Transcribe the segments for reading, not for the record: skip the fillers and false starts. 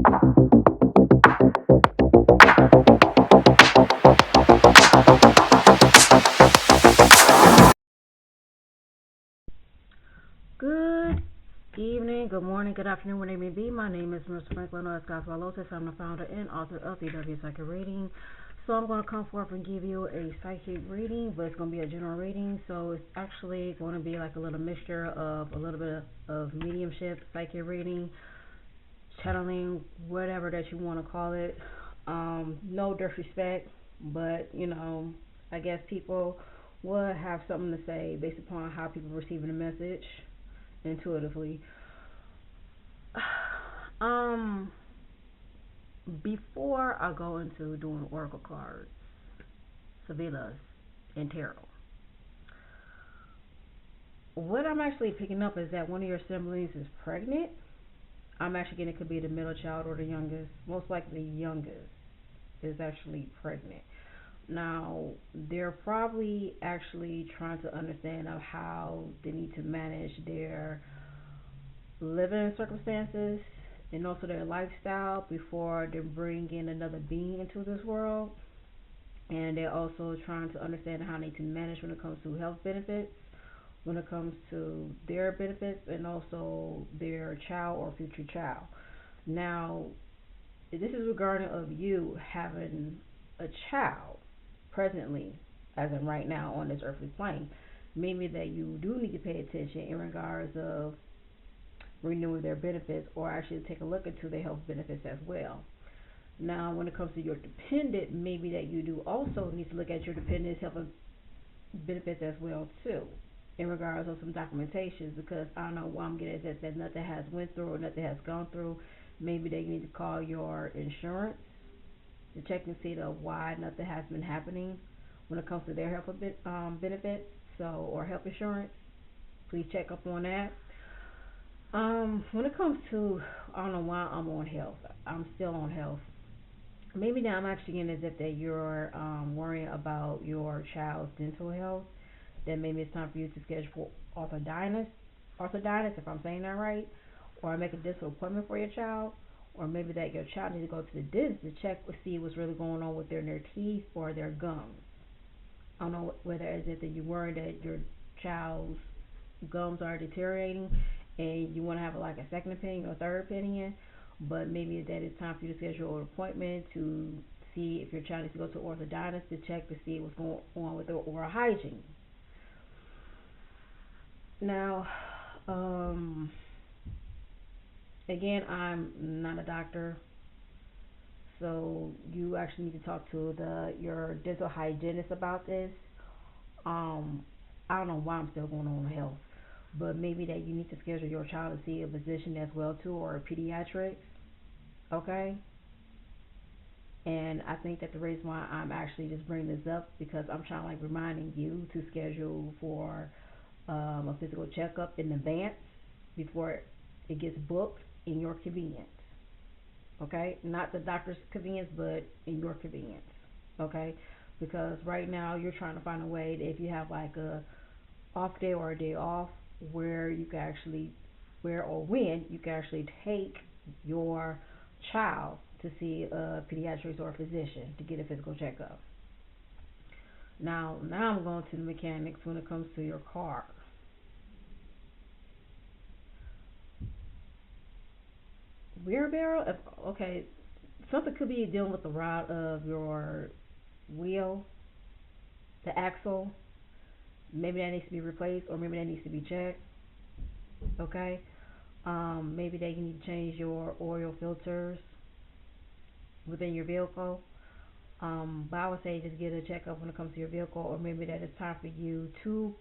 Good evening, good morning, good afternoon, whatever it may be. My name is Mr. Franklin Scott Lotus. I'm the founder and author of the W Psychic Reading. So I'm going to come forth and give you a psychic reading, but it's going to be a general reading. So it's actually going to be like a little mixture of a little bit of mediumship, psychic reading, channeling, whatever that you want to call it. No disrespect, but I guess people would have something to say based upon how people are receiving the message intuitively. Um, Before I go into doing oracle cards, Savilas, and tarot, what I'm actually picking up is that one of your siblings is pregnant. I'm actually getting it could be the middle child or the youngest. Most likely the youngest is actually pregnant. Now, they're probably actually trying to understand of how they need to manage their living circumstances and also their lifestyle before they bring in another being into this world. And they're also trying to understand how they need to manage when it comes to health benefits, when it comes to their benefits, and also their child or future child. Now, this is regarding of you having a child presently, as in right now on this earthly plane. Maybe that you do need to pay attention in regards of renewing their benefits or actually take a look into their health benefits as well. Now, when it comes to your dependent, maybe that you do also need to look at your dependent's health benefits as well too, in regards of some documentations, because I don't know why I'm getting that nothing has went through or nothing has gone through. Maybe that you need to call your insurance to check and see the why nothing has been happening when it comes to their health benefits, so or health insurance. Please check up on that. When it comes to, I don't know why I'm on health. I'm still on health. Maybe now I'm actually getting as if that you're worrying about your child's dental health. Then maybe it's time for you to schedule for orthodontist, if I'm saying that right, or make a dental appointment for your child, or maybe that your child needs to go to the dentist to check to see what's really going on with their teeth or their gums. I don't know whether as if that you worry that your child's gums are deteriorating and you want to have like a second opinion or third opinion, but maybe that it's time for you to schedule an appointment to see if your child needs to go to an orthodontist to check to see what's going on with their oral hygiene. Now, um, again, I'm not a doctor, so you actually need to talk to the your dental hygienist about this. Um, I don't know why I'm still going on health, but maybe that you need to schedule your child to see a physician as well too, or a pediatrics. Okay. And I think that the reason why I'm actually just bringing this up because I'm trying to like reminding you to schedule for a physical checkup in advance before it gets booked in your convenience. Okay, not the doctor's convenience, but in your convenience. Okay, because right now you're trying to find a way that if you have like a off day or a day off where you can actually where or when you can actually take your child to see a pediatrician or a physician to get a physical checkup. Now I'm going to the mechanics when it comes to your car. Rear barrel, okay, something could be dealing with the rod of your wheel, the axle. Maybe that needs to be replaced, or maybe that needs to be checked. Okay, maybe that you need to change your oil filters within your vehicle. But I would say just get a checkup when it comes to your vehicle, or maybe that it's time for you to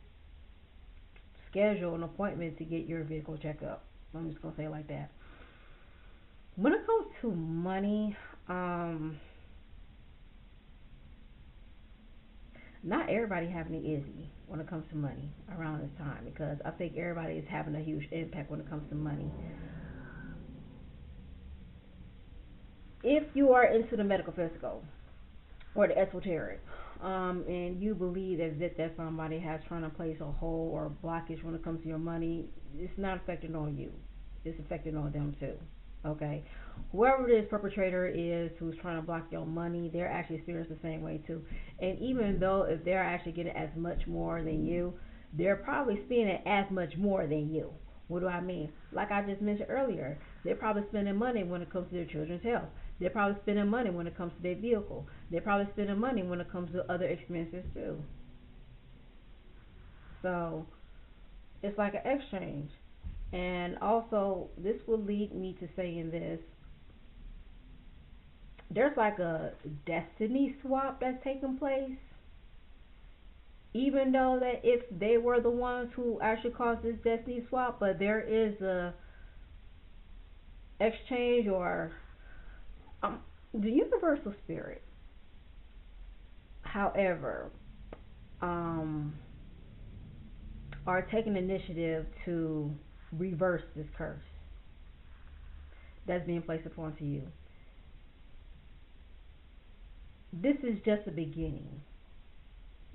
schedule an appointment to get your vehicle checkup. I'm just gonna say it like that. When it comes to money, um, not everybody having it easy when it comes to money around this time because I think everybody is having a huge impact when it comes to money. If you are into the medical physical or the esoteric, and you believe as if that somebody has trying to place a hole or a blockage when it comes to your money, it's not affecting on you. It's affecting on them too. Okay, whoever this perpetrator is who's trying to block your money, they're actually experienced the same way too. And even though if they're actually getting as much more than you, they're probably spending as much more than you. What do I mean? Like I just mentioned earlier, they're probably spending money when it comes to their children's health. They're probably spending money when it comes to their vehicle. They're probably spending money when it comes to other expenses too. So it's like an exchange. And also, this will lead me to saying this: there's like a destiny swap that's taking place. Even though that if they were the ones who actually caused this destiny swap, but there is a exchange or um, the universal spirit. However, um, are taking initiative to reverse this curse that's being placed upon to you. This is just the beginning.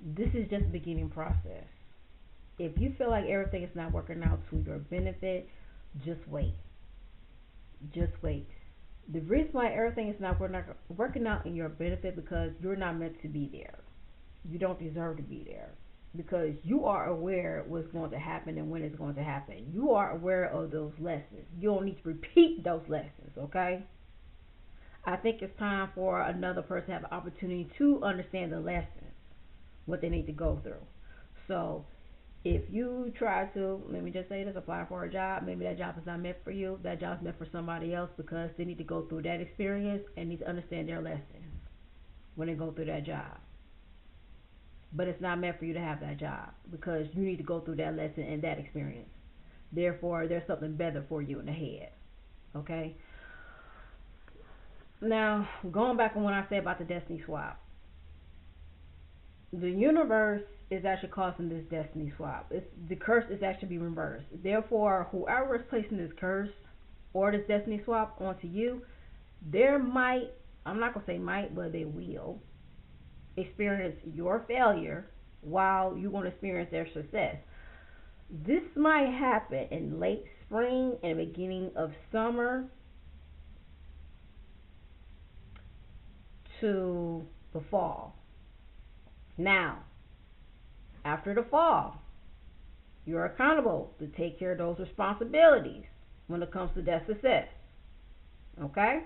This is just the beginning process. If you feel like everything is not working out to your benefit, just wait. Just wait. The reason why everything is not working out in your benefit because you're not meant to be there. You don't deserve to be there because you are aware what's going to happen and when it's going to happen. You are aware of those lessons. You don't need to repeat those lessons, okay? I think it's time for another person to have an opportunity to understand the lessons, what they need to go through. So if you try to, let me just say this, apply for a job, maybe that job is not meant for you, that job is meant for somebody else because they need to go through that experience and need to understand their lessons when they go through that job. But it's not meant for you to have that job because you need to go through that lesson and that experience. Therefore, there's something better for you in the head. Okay? Now, going back on what I said about the destiny swap, the universe is actually causing this destiny swap. The curse is actually being reversed. Therefore, whoever is placing this curse or this destiny swap onto you, there might, I'm not going to say might, but they will experience your failure while you're going to experience their success. This might happen in late spring and beginning of summer to the fall. Now, after the fall, you're accountable to take care of those responsibilities when it comes to that success. Okay?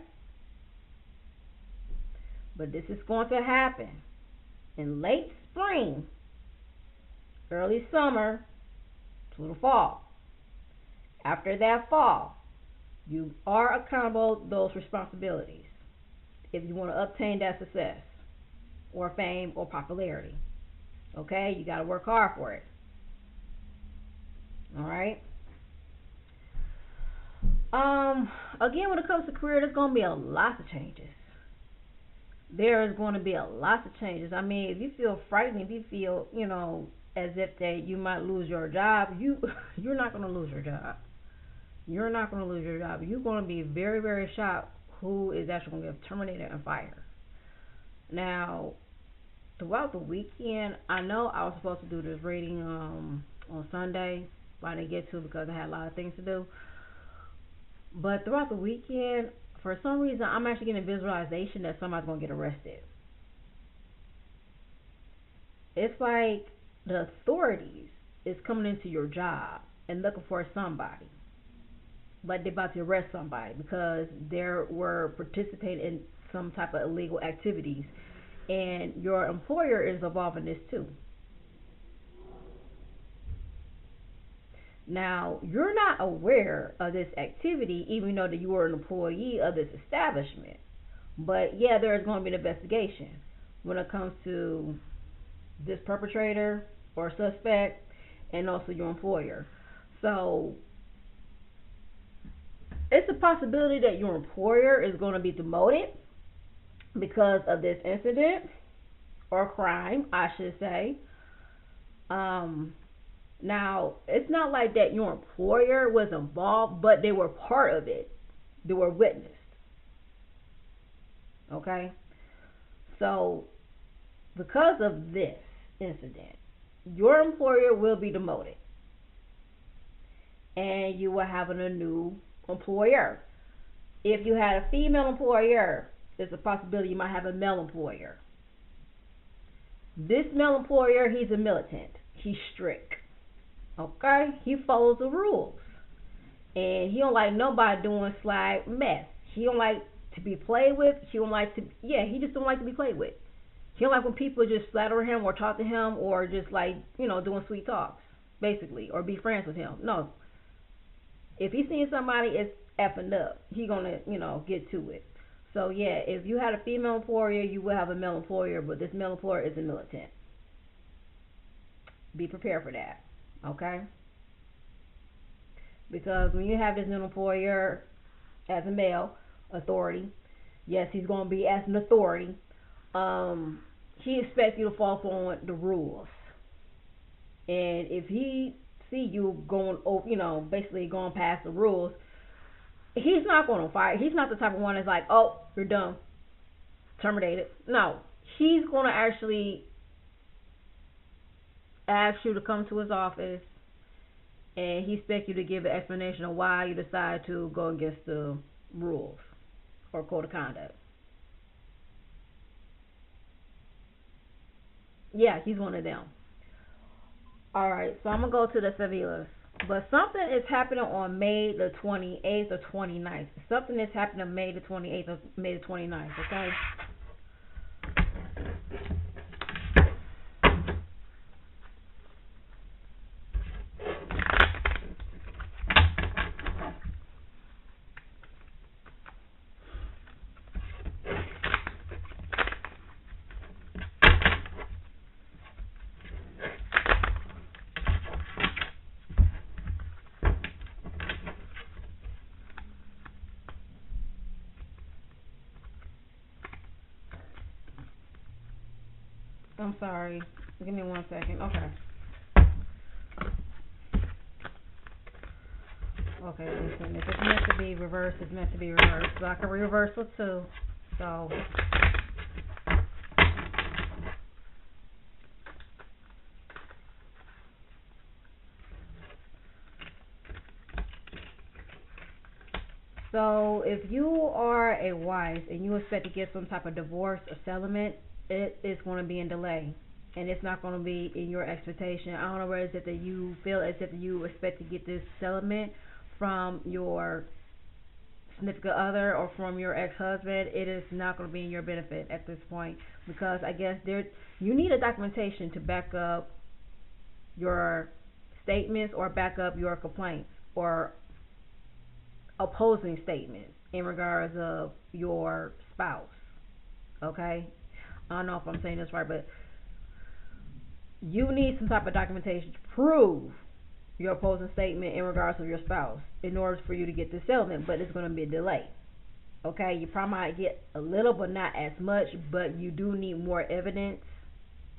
But this is going to happen in late spring, early summer to the fall. After that fall, you are accountable for those responsibilities if you want to obtain that success or fame or popularity. Okay? You got to work hard for it. All right? Again, when it comes to career, there's going to be a lot of changes. There is going to be a lot of changes. I mean, if you feel frightened, if you feel, as if that you might lose your job, you're not going to lose your job. You're not going to lose your job. You're going to be very, very shocked who is actually going to get terminated and fired. Now, throughout the weekend, I know I was supposed to do this reading on Sunday, but I didn't get to because I had a lot of things to do. But throughout the weekend, for some reason, I'm actually getting a visualization that somebody's going to get arrested. It's like the authorities is coming into your job and looking for somebody. But they're about to arrest somebody because they were participating in some type of illegal activities. And your employer is involved in this too. Now, you're not aware of this activity, even though that you were an employee of this establishment. But yeah, there is going to be an investigation when it comes to this perpetrator or suspect and also your employer. So, it's a possibility that your employer is going to be demoted because of this incident or crime, I should say. Now, it's not like that your employer was involved, but they were part of it. They were witnessed. Okay? So, because of this incident, your employer will be demoted. And you will have a new employer. If you had a female employer, there's a possibility you might have a male employer. This male employer, he's a militant. He's strict. Okay? He follows the rules. And he don't like nobody doing slight mess. He don't like to be played with. He don't like to, yeah, he just don't like to be played with. He don't like when people just flatter him or talk to him or just like, doing sweet talks, basically, or be friends with him. No. If he's seeing somebody is effing up, he gonna, get to it. So yeah, if you had a female employer, you will have a male employer, but this male employer is a militant. Be prepared for that. Okay? Because when you have this male employer as a male authority, yes, he's gonna be as an authority. He expects you to follow the rules. And if he see you going, basically going past the rules, he's not going to fire. He's not the type of one that's like, oh, you're done, terminated. No, he's going to actually ask you to come to his office, and he expects you to give an explanation of why you decided to go against the rules or code of conduct. Yeah, he's one of them. All right, so I'm going to go to the Sevillas. But something is happening on May the 28th or 29th. Something is happening on May the 28th or May the 29th, okay? I'm sorry. Give me 1 second. Okay. Okay, listen. If it's meant to be reversed, it's meant to be reversed. So I can reverse it too. So. So if you are a wife and you expect to get some type of divorce or settlement, it is going to be in delay, and it's not going to be in your expectation. I don't know where is it that you feel as if you expect to get this settlement from your significant other or from your ex-husband. It is not going to be in your benefit at this point, because I guess you need a documentation to back up your statements or back up your complaints or opposing statements in regards of your spouse. Okay? I don't know if I'm saying this right, but you need some type of documentation to prove your opposing statement in regards of your spouse in order for you to get this settlement, but it's going to be a delay. Okay? You probably might get a little, but not as much, but you do need more evidence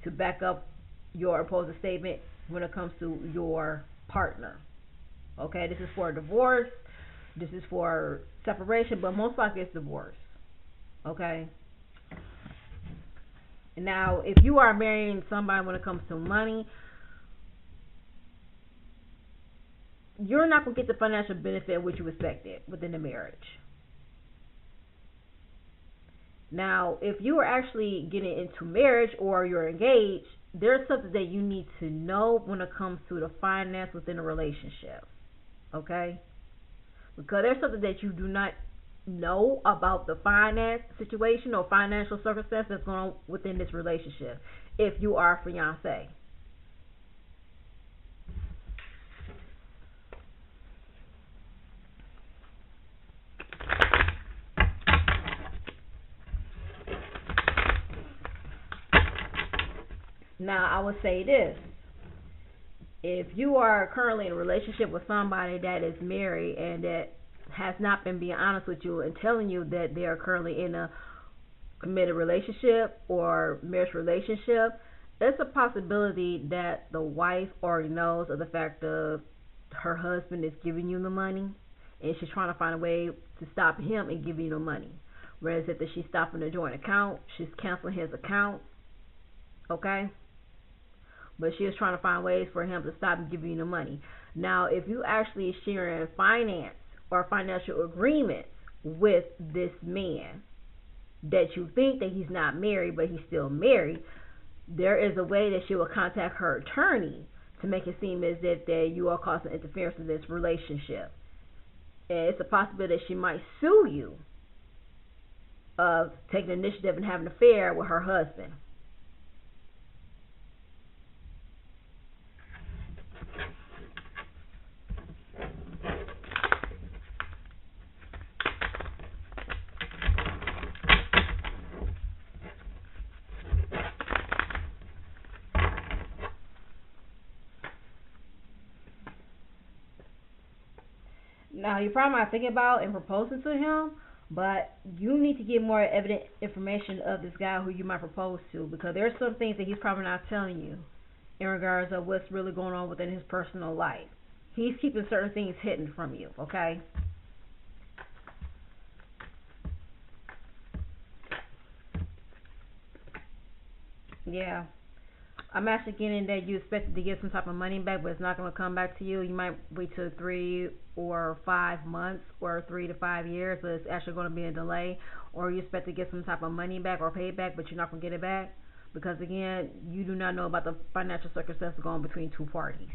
to back up your opposing statement when it comes to your partner. Okay? This is for a divorce. This is for separation, but most likely it's divorce. Okay? Now, if you are marrying somebody when it comes to money, you're not going to get the financial benefit which you expected within the marriage. Now, if you are actually getting into marriage or you're engaged, there's something that you need to know when it comes to the finance within a relationship. Okay? Because there's something that you do not know about the finance situation or financial circumstance that's going on within this relationship if you are a fiance. Now, I would say this. If you are currently in a relationship with somebody that is married and that has not been being honest with you and telling you that they are currently in a committed relationship or marriage relationship, it's a possibility that the wife already knows of the fact of her husband is giving you the money, and she's trying to find a way to stop him and giving you the money. Whereas if she's stopping the joint account, she's canceling his account. Okay? But she is trying to find ways for him to stop giving you the money. Now, if you actually share in finance or financial agreements with this man that you think that he's not married, but he's still married, there is a way that she will contact her attorney to make it seem as if that you are causing interference in this relationship. And it's a possibility that she might sue you of taking initiative and having an affair with her husband. Now, you're probably not thinking about and proposing to him, but you need to get more evident information of this guy who you might propose to, because there's some things that he's probably not telling you in regards of what's really going on within his personal life. He's keeping certain things hidden from you, okay? Yeah. I'm actually getting that you expected to get some type of money back, but it's not going to come back to you. You might wait till 3 or 5 months or 3 to 5 years, but it's actually going to be a delay. Or you expect to get some type of money back or pay back, but you're not going to get it back because, again, you do not know about the financial circumstances going between two parties.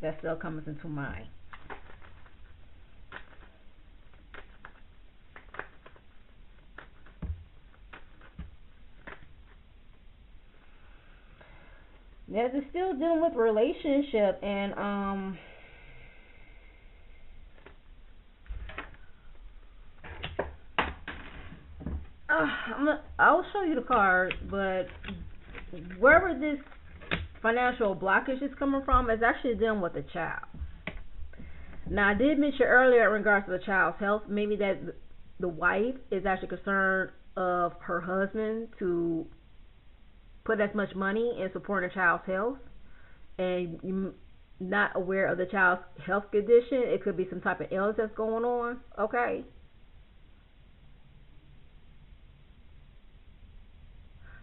That still comes into mind. Yeah, they're still dealing with relationship and I'll show you the card, but wherever this financial blockage is coming from is actually dealing with the child. Now, I did mention earlier in regards to the child's health, maybe that the wife is actually concerned of her husband to put as much money in supporting the child's health, and you're not aware of the child's health condition. It could be some type of illness that's going on. Okay.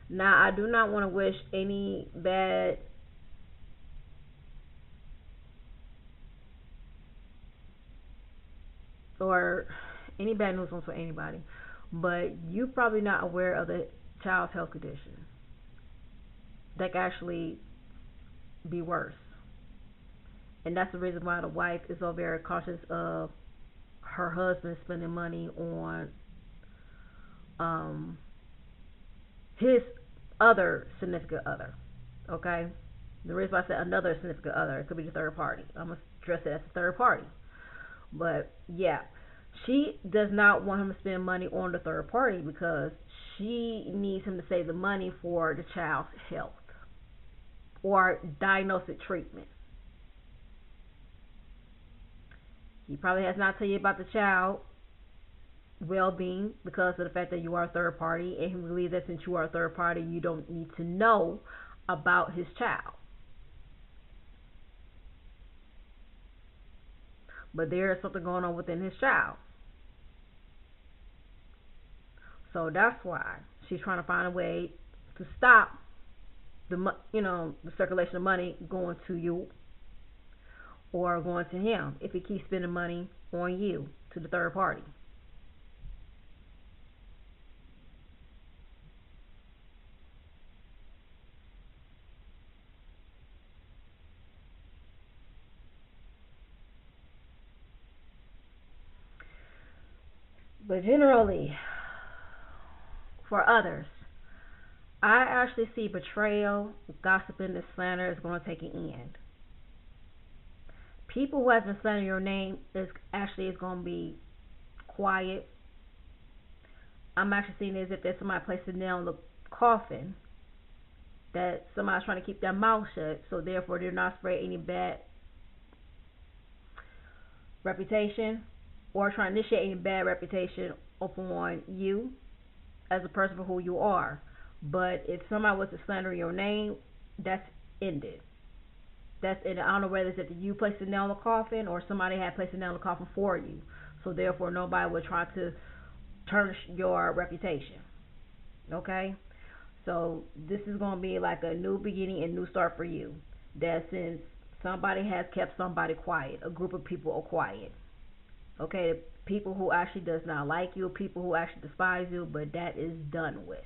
Now, I do not want to wish any bad or any bad news for anybody, but you're probably not aware of the child's health condition. That can actually be worse. And that's the reason why the wife is so very cautious of her husband spending money on his other significant other. Okay? The reason why I said another significant other, it could be the third party. I'm going to stress it as the third party. But yeah, she does not want him to spend money on the third party because she needs him to save the money for the child's health or diagnostic treatment. He probably has not told you about the child well-being because of the fact that you are a third party, and he believes that since you are a third party, you don't need to know about his child. But there is something going on within his child. So that's why she's trying to find a way to stop the circulation of money going to you or going to him if he keeps spending money on you to the third party. But generally, for others, I actually see betrayal, gossiping, and slander is going to take an end. People who have been slandering your name is going to be quiet. I'm actually seeing it as if there's somebody placing a nail in the coffin, that somebody's trying to keep their mouth shut, so therefore they're not spread any bad reputation or trying to initiate any bad reputation upon you as a person for who you are. But if somebody was to slander your name, that's ended. That's ended. I don't know whether it's that you placed the nail in the coffin or somebody had placed the nail in the coffin for you. So therefore nobody would try to tarnish your reputation. Okay? So this is going to be like a new beginning and new start for you. That since somebody has kept somebody quiet, a group of people are quiet. Okay, people who actually does not like you, people who actually despise you, but that is done with.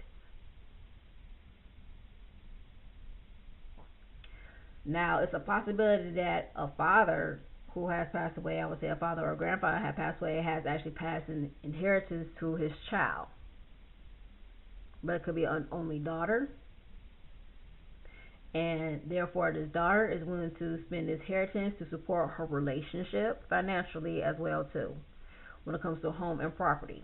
Now, it's a possibility that a father who has passed away, I would say a father or a grandfather has passed away, has actually passed an inheritance to his child. But it could be an only daughter, and therefore this daughter is willing to spend this inheritance to support her relationship financially as well too, when it comes to home and property.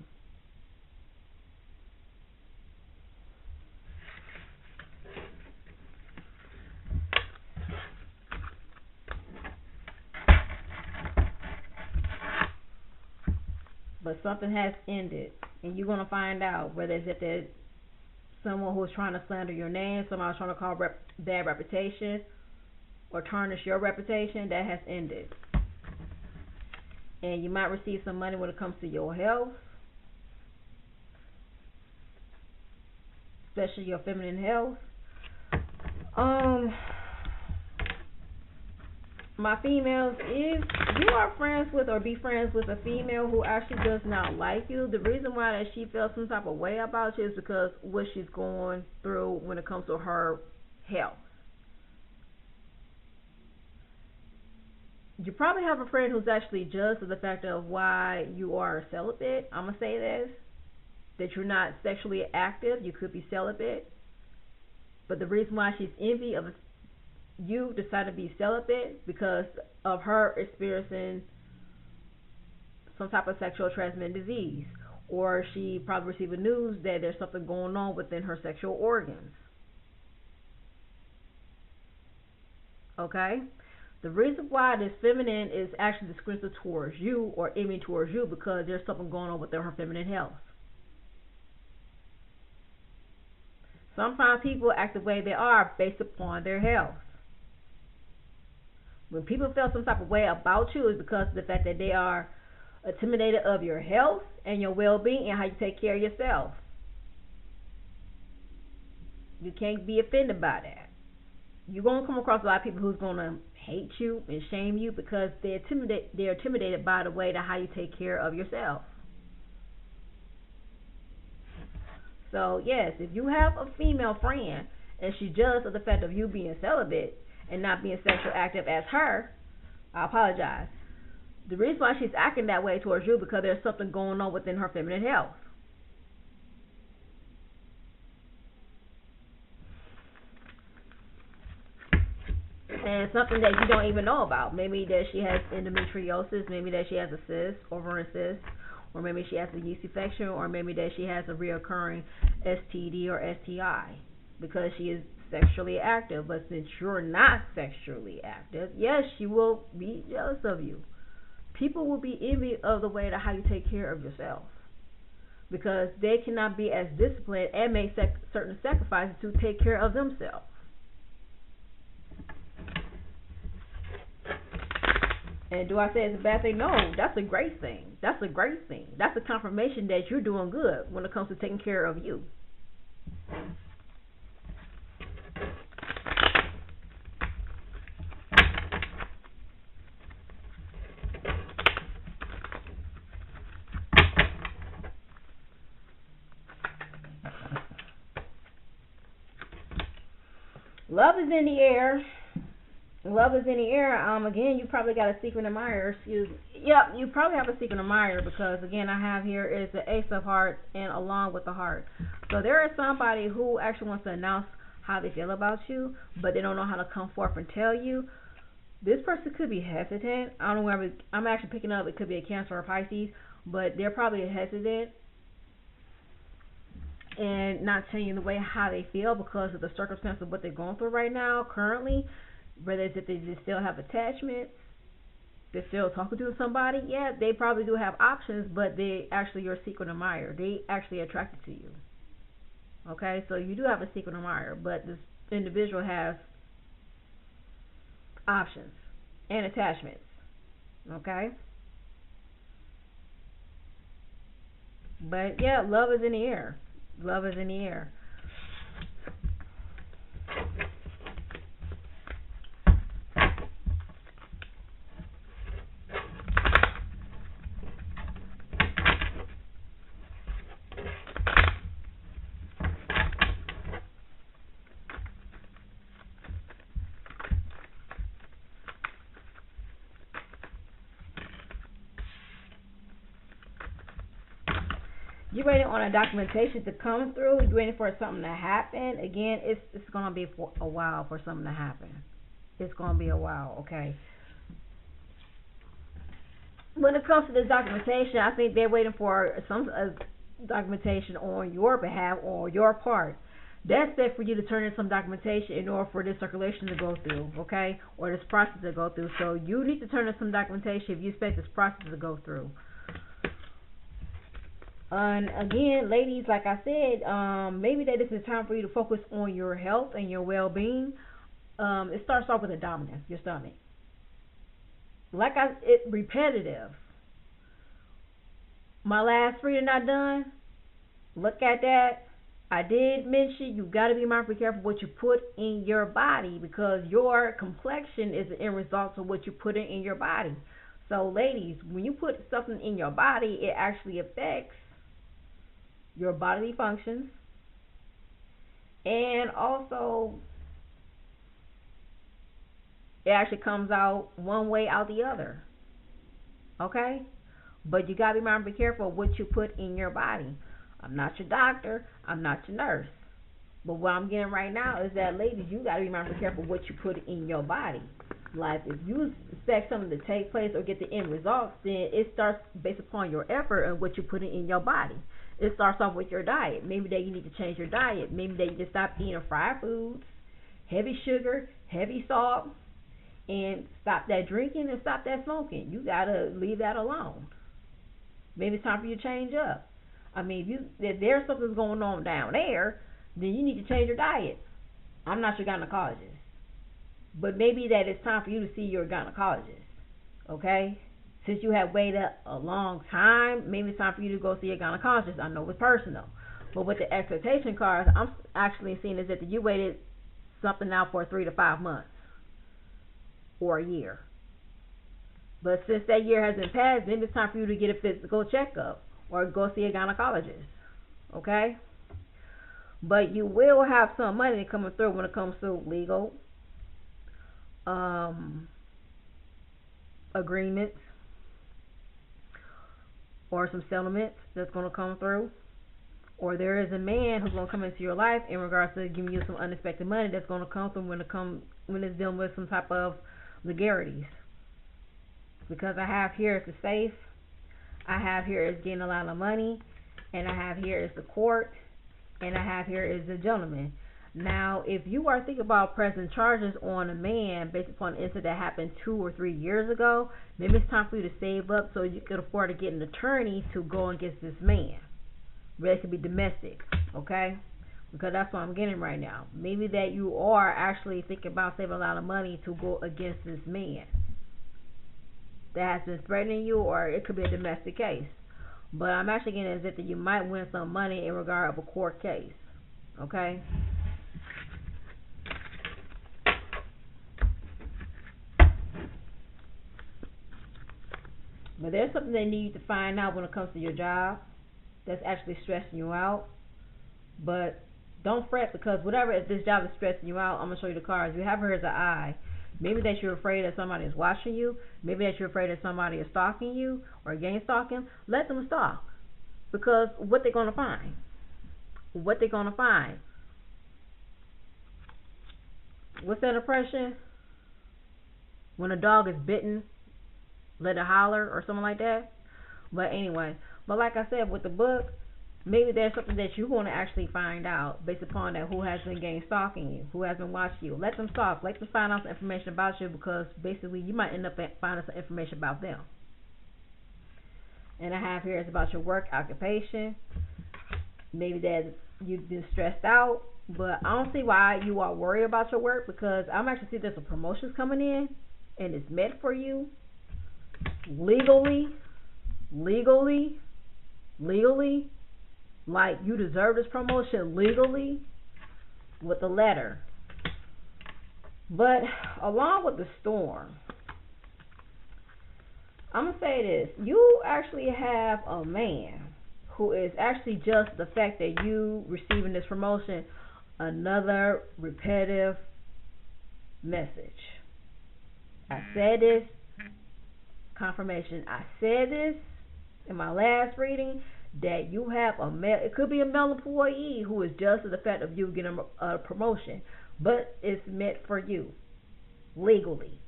But something has ended, and you're gonna find out whether it's if there's someone who's trying to slander your name, someone trying to call bad reputation or tarnish your reputation. That has ended, and you might receive some money when it comes to your health, especially your feminine health. Um, my females, if you are friends with or be friends with a female who actually does not like you, the reason why that she feels some type of way about you is because what she's going through when it comes to her health. You probably have a friend who's actually jealous of the fact of why you are celibate. I'm gonna say this, that you're not sexually active. You could be celibate, but the reason why she's envy of you decide to be celibate because of her experiencing some type of sexual transmitted disease, or she probably received news that there's something going on within her sexual organs. Okay? The reason why this feminine is actually discriminative towards you or aiming towards you because there's something going on within her feminine health. Sometimes people act the way they are based upon their health. When people feel some type of way about you, is because of the fact that they are intimidated of your health and your well-being and how you take care of yourself. You can't be offended by that. You're going to come across a lot of people who's going to hate you and shame you because they're intimidated by the way to how you take care of yourself. So yes, if you have a female friend and she's jealous of the fact of you being celibate and not being sexually active as her, I apologize. The reason why she's acting that way towards you because there's something going on within her feminine health. And something that you don't even know about. Maybe that she has endometriosis, maybe that she has a cyst, ovarian cyst, or maybe she has a yeast infection, or maybe that she has a reoccurring STD or STI because she is sexually active. But since you're not sexually active, yes, she will be jealous of you. People will be envious of the way to how you take care of yourself because they cannot be as disciplined and make certain sacrifices to take care of themselves. And do I say it's a bad thing? No, that's a great thing. That's a great thing. That's a confirmation that you're doing good when it comes to taking care of you. Love is in the air. Love is in the air. Again, you probably got a secret admirer. Excuse me. Yep, you probably have a secret admirer because again, I have here is the Ace of Hearts and along with the heart. So there is somebody who actually wants to announce how they feel about you, but they don't know how to come forth and tell you. This person could be hesitant. I don't know where I'm actually picking up. It could be a Cancer or Pisces, but they're probably hesitant and not telling you the way how they feel because of the circumstance of what they're going through right now currently. Whether it's if they just still have attachments, they're still talking to somebody, yeah, they probably do have options, but they actually your secret admirer. They actually attracted to you. Okay, so you do have a secret admirer, but this individual has options and attachments. Okay? But yeah, love is in the air. Love is in the air. You waiting on a documentation to come through. You waiting for something to happen. Again, it's gonna be for a while for something to happen. It's gonna be a while. Okay. When it comes to this documentation, I think they're waiting for some documentation on your behalf or your part. That's it for you to turn in some documentation in order for this circulation to go through, okay, or this process to go through. So you need to turn in some documentation if you expect this process to go through. And again, ladies, like I said, maybe that this is time for you to focus on your health and your well-being. It starts off with abdominal, your stomach. It's repetitive. My last reading I done, look at that. I did mention you got to be mindful, careful what you put in your body because your complexion is the end result of what you put in your body. So, ladies, when you put something in your body, it actually affects your bodily functions and also it actually comes out one way out the other. Okay? But you got to be mindful, careful of what you put in your body. I'm not your doctor. I'm not your nurse. But what I'm getting right now is that, ladies, you got to be mindful, careful what you put in your body. Like, if you expect something to take place or get the end results, then it starts based upon your effort and what you put in your body. It starts off with your diet. Maybe that you need to change your diet. Maybe that you just stop eating fried foods, heavy sugar, heavy salt, and stop that drinking and stop that smoking. You got to leave that alone. Maybe it's time for you to change up. I mean, if there's something going on down there, then you need to change your diet. I'm not your gynecologist, but maybe that it's time for you to see your gynecologist, okay? Since you have waited a long time, maybe it's time for you to go see a gynecologist. I know it's personal, but with the expectation cards, I'm actually seeing is that you waited something now for 3 to 5 months or a year. But since that year hasn't passed, maybe it's time for you to get a physical checkup or go see a gynecologist, okay? But you will have some money coming through when it comes to legal agreements or some settlements that's going to come through. Or there is a man who's going to come into your life in regards to giving you some unexpected money that's going to come through when it's dealing with some type of legalities. Because I have here is the safe, I have here is getting a lot of money, and I have here is the court, and I have here is the gentleman. Now, if you are thinking about pressing charges on a man based upon an incident that happened 2 or 3 years ago, maybe it's time for you to save up so you can afford to get an attorney to go against this man. But it could be domestic, okay? Because that's what I'm getting right now. Maybe that you are actually thinking about saving a lot of money to go against this man that has been threatening you, or it could be a domestic case. But I'm actually getting as if that you might win some money in regard of a court case, okay? But there's something they need to find out when it comes to your job that's actually stressing you out. But don't fret, because whatever, if this job is stressing you out, I'm going to show you the cards. You have her as an eye. Maybe that you're afraid that somebody is watching you. Maybe that you're afraid that somebody is stalking you or gang stalking. Let them stalk. Because what they're going to find? What they're going to find? What's that impression? When a dog is bitten, let it holler or something like that. But anyway, but like I said, with the book, maybe there's something that you're going to actually find out based upon that who has been gang stalking you, who has been watching you. Let them stalk. Let them find out some information about you, because basically you might end up finding some information about them. And I have here is about your work occupation. Maybe that you've been stressed out, but I don't see why you are worried about your work, because I'm actually seeing there's some promotions coming in and it's meant for you legally. Like, you deserve this promotion legally with a letter. But along with the storm, I'm going to say this. You actually have a man who is actually just the fact that you receiving this promotion, another repetitive message. I said this, confirmation. I said this in my last reading, that you have a male, it could be a male employee who is jealous of the fact of you getting a promotion, but it's meant for you legally.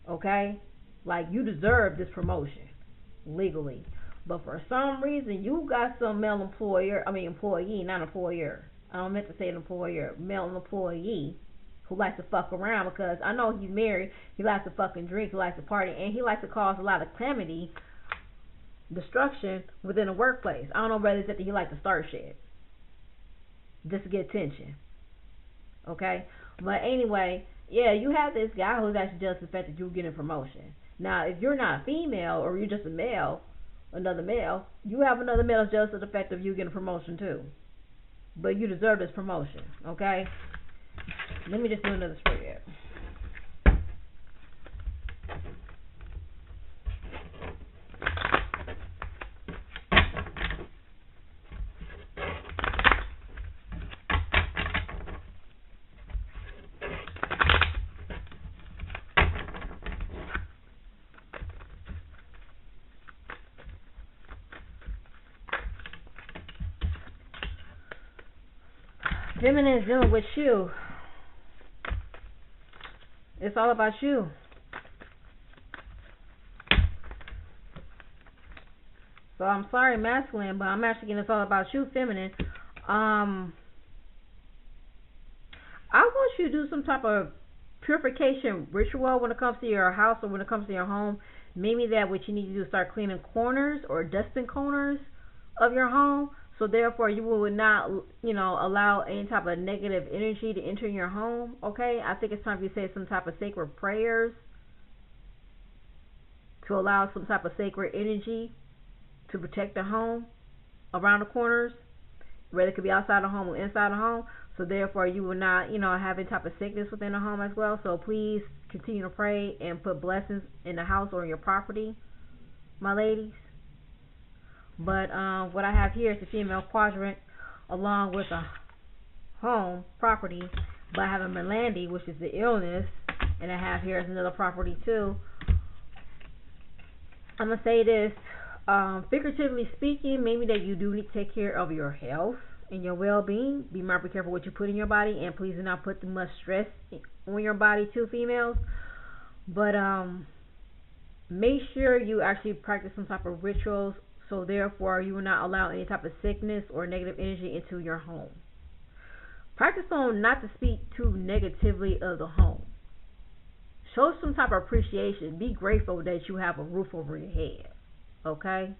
Okay? Like you deserve this promotion legally. But for some reason you got some male employee, not employer. I don't meant to say an employer, male employee who likes to fuck around because I know he's married, he likes to fucking drink, he likes to party, and he likes to cause a lot of calamity, destruction within the workplace. I don't know whether it's that he likes to start shit just to get attention. Okay? But anyway, yeah, you have this guy who's actually just the fact that you're getting a promotion. Now, if you're not a female or you're just a male, another male, you have another male just of the fact of you getting a promotion too. But you deserve this promotion, okay? Let me just do another spread. Feminine is dealing with you. It's all about you. So I'm sorry, masculine, but I'm actually getting it's all about you, feminine. I want you to do some type of purification ritual when it comes to your house or when it comes to your home. Maybe that what you need to do is start cleaning corners or dusting corners of your home. So therefore, you would not, allow any type of negative energy to enter your home. Okay, I think it's time for you to say some type of sacred prayers to allow some type of sacred energy to protect the home around the corners, whether it could be outside the home or inside the home. So therefore, you will not, have any type of sickness within the home as well. So please continue to pray and put blessings in the house or in your property, my ladies. But what I have here is the female quadrant along with a home property. But I have a Melandi, which is the illness, and I have here is another property too. I'm going to say this, figuratively speaking, maybe that you do need to take care of your health and your well-being. Be more careful what you put in your body, and please do not put too much stress on your body too, females. But make sure you actually practice some type of rituals, so therefore you will not allow any type of sickness or negative energy into your home. Practice on not to speak too negatively of the home. Show some type of appreciation. Be grateful that you have a roof over your head. Okay?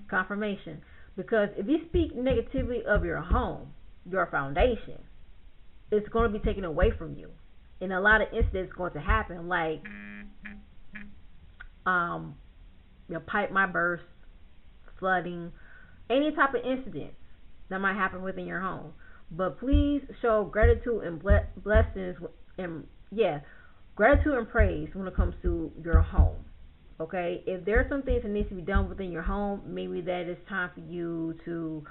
Confirmation. Because if you speak negatively of your home, your foundation, it's going to be taken away from you. And a lot of incidents going to happen, like your pipe might burst, flooding, any type of incident that might happen within your home. But please show gratitude and blessings, and gratitude and praise when it comes to your home. Okay, if there are some things that needs to be done within your home, maybe that it's time for you to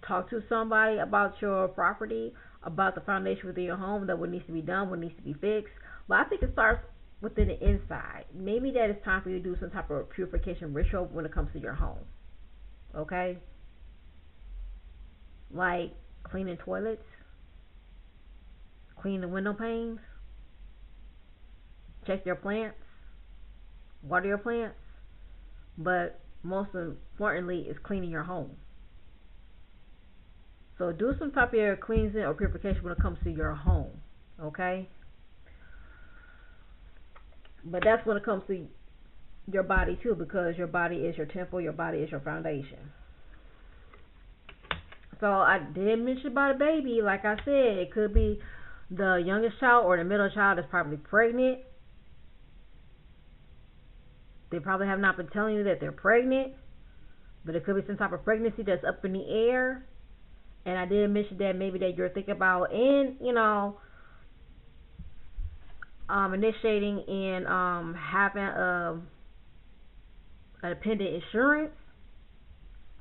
talk to somebody about your property, about the foundation within your home, that what needs to be done, what needs to be fixed. But I think it starts within the inside. Maybe that it's time for you to do some type of purification ritual when it comes to your home. Okay, like cleaning toilets, clean the window panes, check your plants, water your plants, but most importantly is cleaning your home. So do some type of cleansing or purification when it comes to your home, okay? But that's when it comes to your body too, because your body is your temple, your body is your foundation. So I did mention about a baby. Like I said, it could be the youngest child or the middle child is probably pregnant. They probably have not been telling you that they're pregnant, but it could be some type of pregnancy that's up in the air. And I did mention that maybe that you're thinking about initiating and having a dependent insurance,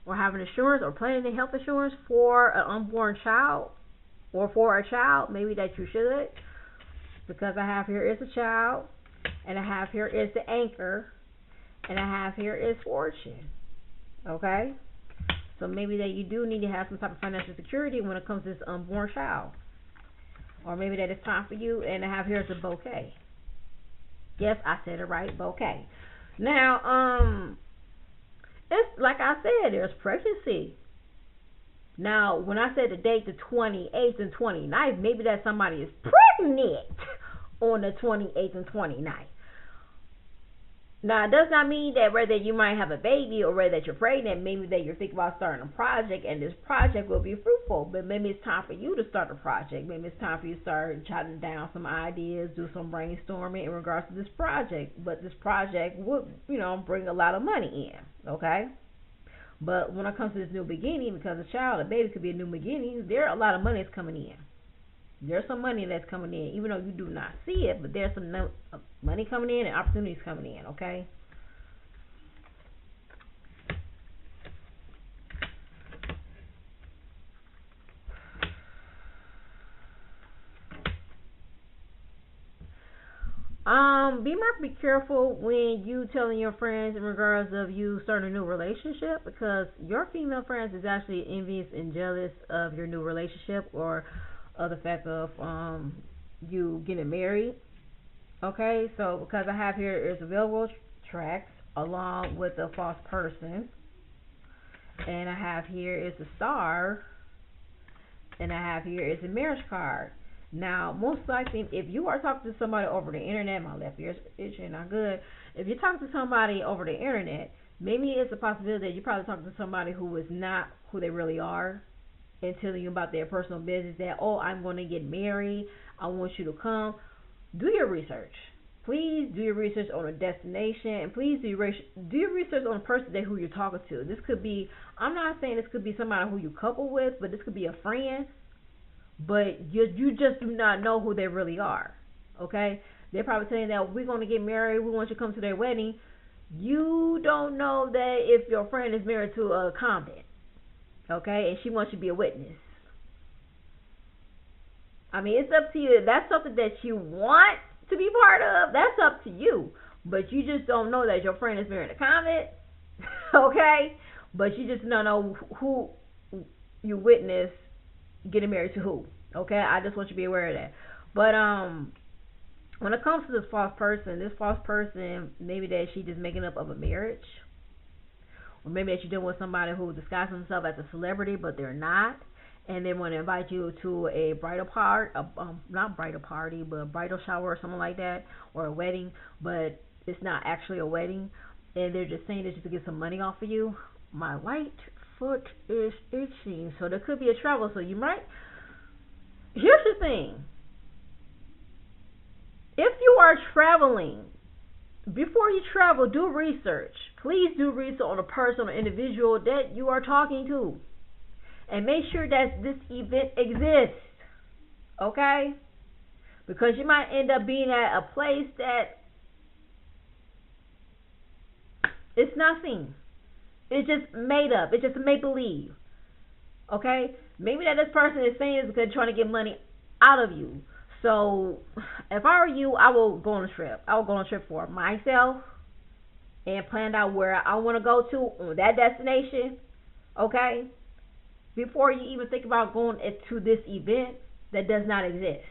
or having insurance or planning a health insurance for an unborn child or for a child. Maybe that you should, because I have here is a child and I have here is the anchor, and I have here is fortune. Okay? So maybe that you do need to have some type of financial security when it comes to this unborn child. Or maybe that it's time for you, and I have here is a bouquet. Yes, I said it right, bouquet. Now, it's like I said, there's pregnancy. Now, when I said the date, the 28th and 29th, maybe that somebody is pregnant on the 28th and 29th. Now, it does not mean that whether you might have a baby or whether that you're pregnant, maybe that you're thinking about starting a project and this project will be fruitful. But maybe it's time for you to start a project. Maybe it's time for you to start jotting down some ideas, do some brainstorming in regards to this project. But this project would, bring a lot of money in, okay? But when it comes to this new beginning, because a child, a baby could be a new beginning, there are a lot of money that's coming in. There's some money that's coming in, even though you do not see it, but there's some money coming in and opportunities coming in, okay? Be careful when you telling your friends in regards of you starting a new relationship, because your female friends is actually envious and jealous of your new relationship or of the fact of you getting married. Okay, so because I have here is available tracks along with the false person, and I have here is a star, and I have here is a marriage card. Now, most likely, if you are talking to somebody over the internet, my left ear's itching, not good. If you're talking to somebody over the internet, maybe it's a possibility that you're probably talking to somebody who is not who they really are and telling you about their personal business that, oh, I'm going to get married, I want you to come. Do your research. Please do your research on a destination, and please do your research on the person that who you're talking to. This could be, I'm not saying this could be somebody who you couple with, but this could be a friend, but you just do not know who they really are, okay? They're probably saying that we're going to get married, we want you to come to their wedding. You don't know that if your friend is married to a convict, okay, and she wants you to be a witness. I mean, it's up to you. If that's something that you want to be part of, that's up to you. But you just don't know that your friend is married to a convict, okay? But you just don't know who you witness getting married to who, okay? I just want you to be aware of that. But when it comes to this false person, maybe that she just making up of a marriage, or maybe that you're dealing with somebody who disguises themselves as a celebrity, but they're not, and they want to invite you to a bridal party, not bridal party, but a bridal shower or something like that, or a wedding, but it's not actually a wedding, and they're just saying this just to get some money off of you. My right foot is itching, so there could be a travel. So you might. Here's the thing: if you are traveling, before you travel, do research. Please do research on a person or individual that you are talking to, and make sure that this event exists. Okay? Because you might end up being at a place that it's nothing. It's just made up. It's just make believe. Okay? Maybe that this person is saying is because they're trying to get money out of you. So, if I were you, I will go on a trip. I will go on a trip for myself and plan out where I want to go to on that destination. Okay? Before you even think about going to this event that does not exist.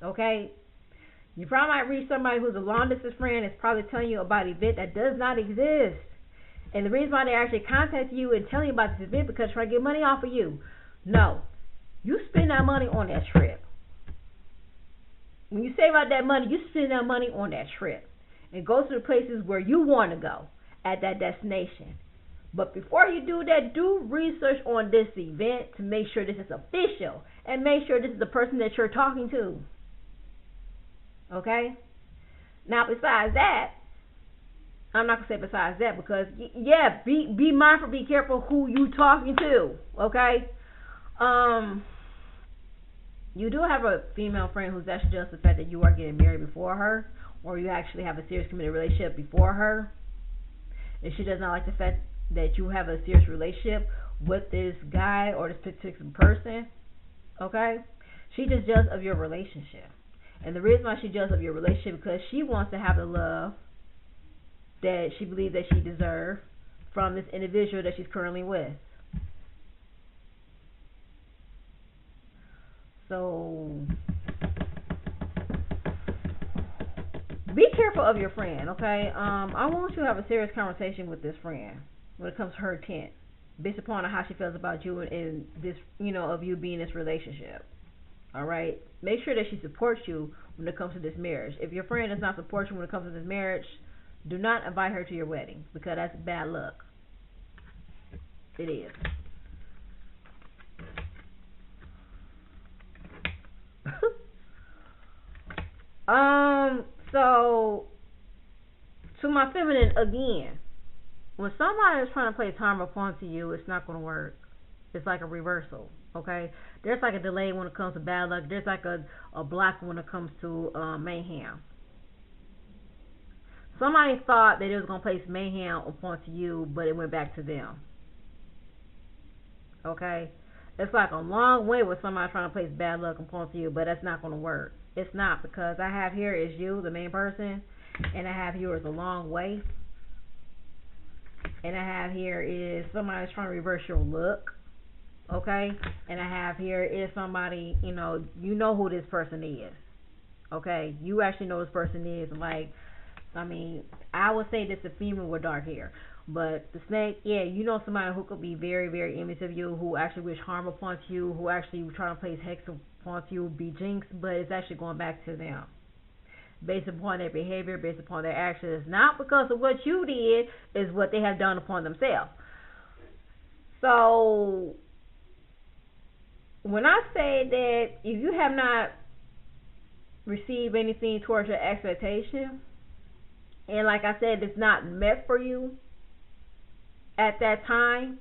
Okay? You probably might reach somebody who's a long distance friend that's probably telling you about an event that does not exist. And the reason why they actually contact you and telling you about this event because they're trying to get money off of you. No. You spend that money on that trip. When you save out that money, you spend that money on that trip. And go to the places where you want to go at that destination. But before you do that, do research on this event to make sure this is official. And make sure this is the person that you're talking to. Okay? Now, besides that, I'm not going to say besides that because, yeah, be mindful, be careful who you talking to. Okay? You do have a female friend who's actually just the fact that you are getting married before her, or you actually have a serious committed relationship before her, and she does not like the fact that you have a serious relationship with this guy or this particular person. Okay? She just jealous of your relationship. And the reason why she jealous of your relationship because she wants to have the love that she believes that she deserves from this individual that she's currently with. So be careful of your friend, okay? I want you to have a serious conversation with this friend when it comes to her intent, based upon how she feels about you and this, of you being in this relationship. All right. Make sure that she supports you when it comes to this marriage. If your friend does not support you when it comes to this marriage, do not invite her to your wedding because that's bad luck. It is. So to my feminine again, when somebody is trying to place harm upon to you, it's not going to work. It's like a reversal. Okay, there's like a delay when it comes to bad luck. There's like a block when it comes to mayhem. Somebody thought that it was going to place mayhem upon to you, but it went back to them. Okay, it's like a long way with somebody trying to place bad luck upon to you, but that's not going to work. It's not, because I have here is you, the main person, and I have here is a long way, and I have here is somebody's trying to reverse your look. Okay, and I have here is somebody, you know who this person is. Okay, you actually know this person is. Like, I mean, I would say this is a female with dark hair, but the snake, yeah, you know somebody who could be very, very envious of you, who actually wish harm upon you, who actually trying to place hex upon you, be jinxed, but it's actually going back to them, based upon their behavior, based upon their actions, not because of what you did, is what they have done upon themselves. So when I say that if you have not received anything towards your expectation, and like I said, it's not met for you at that time,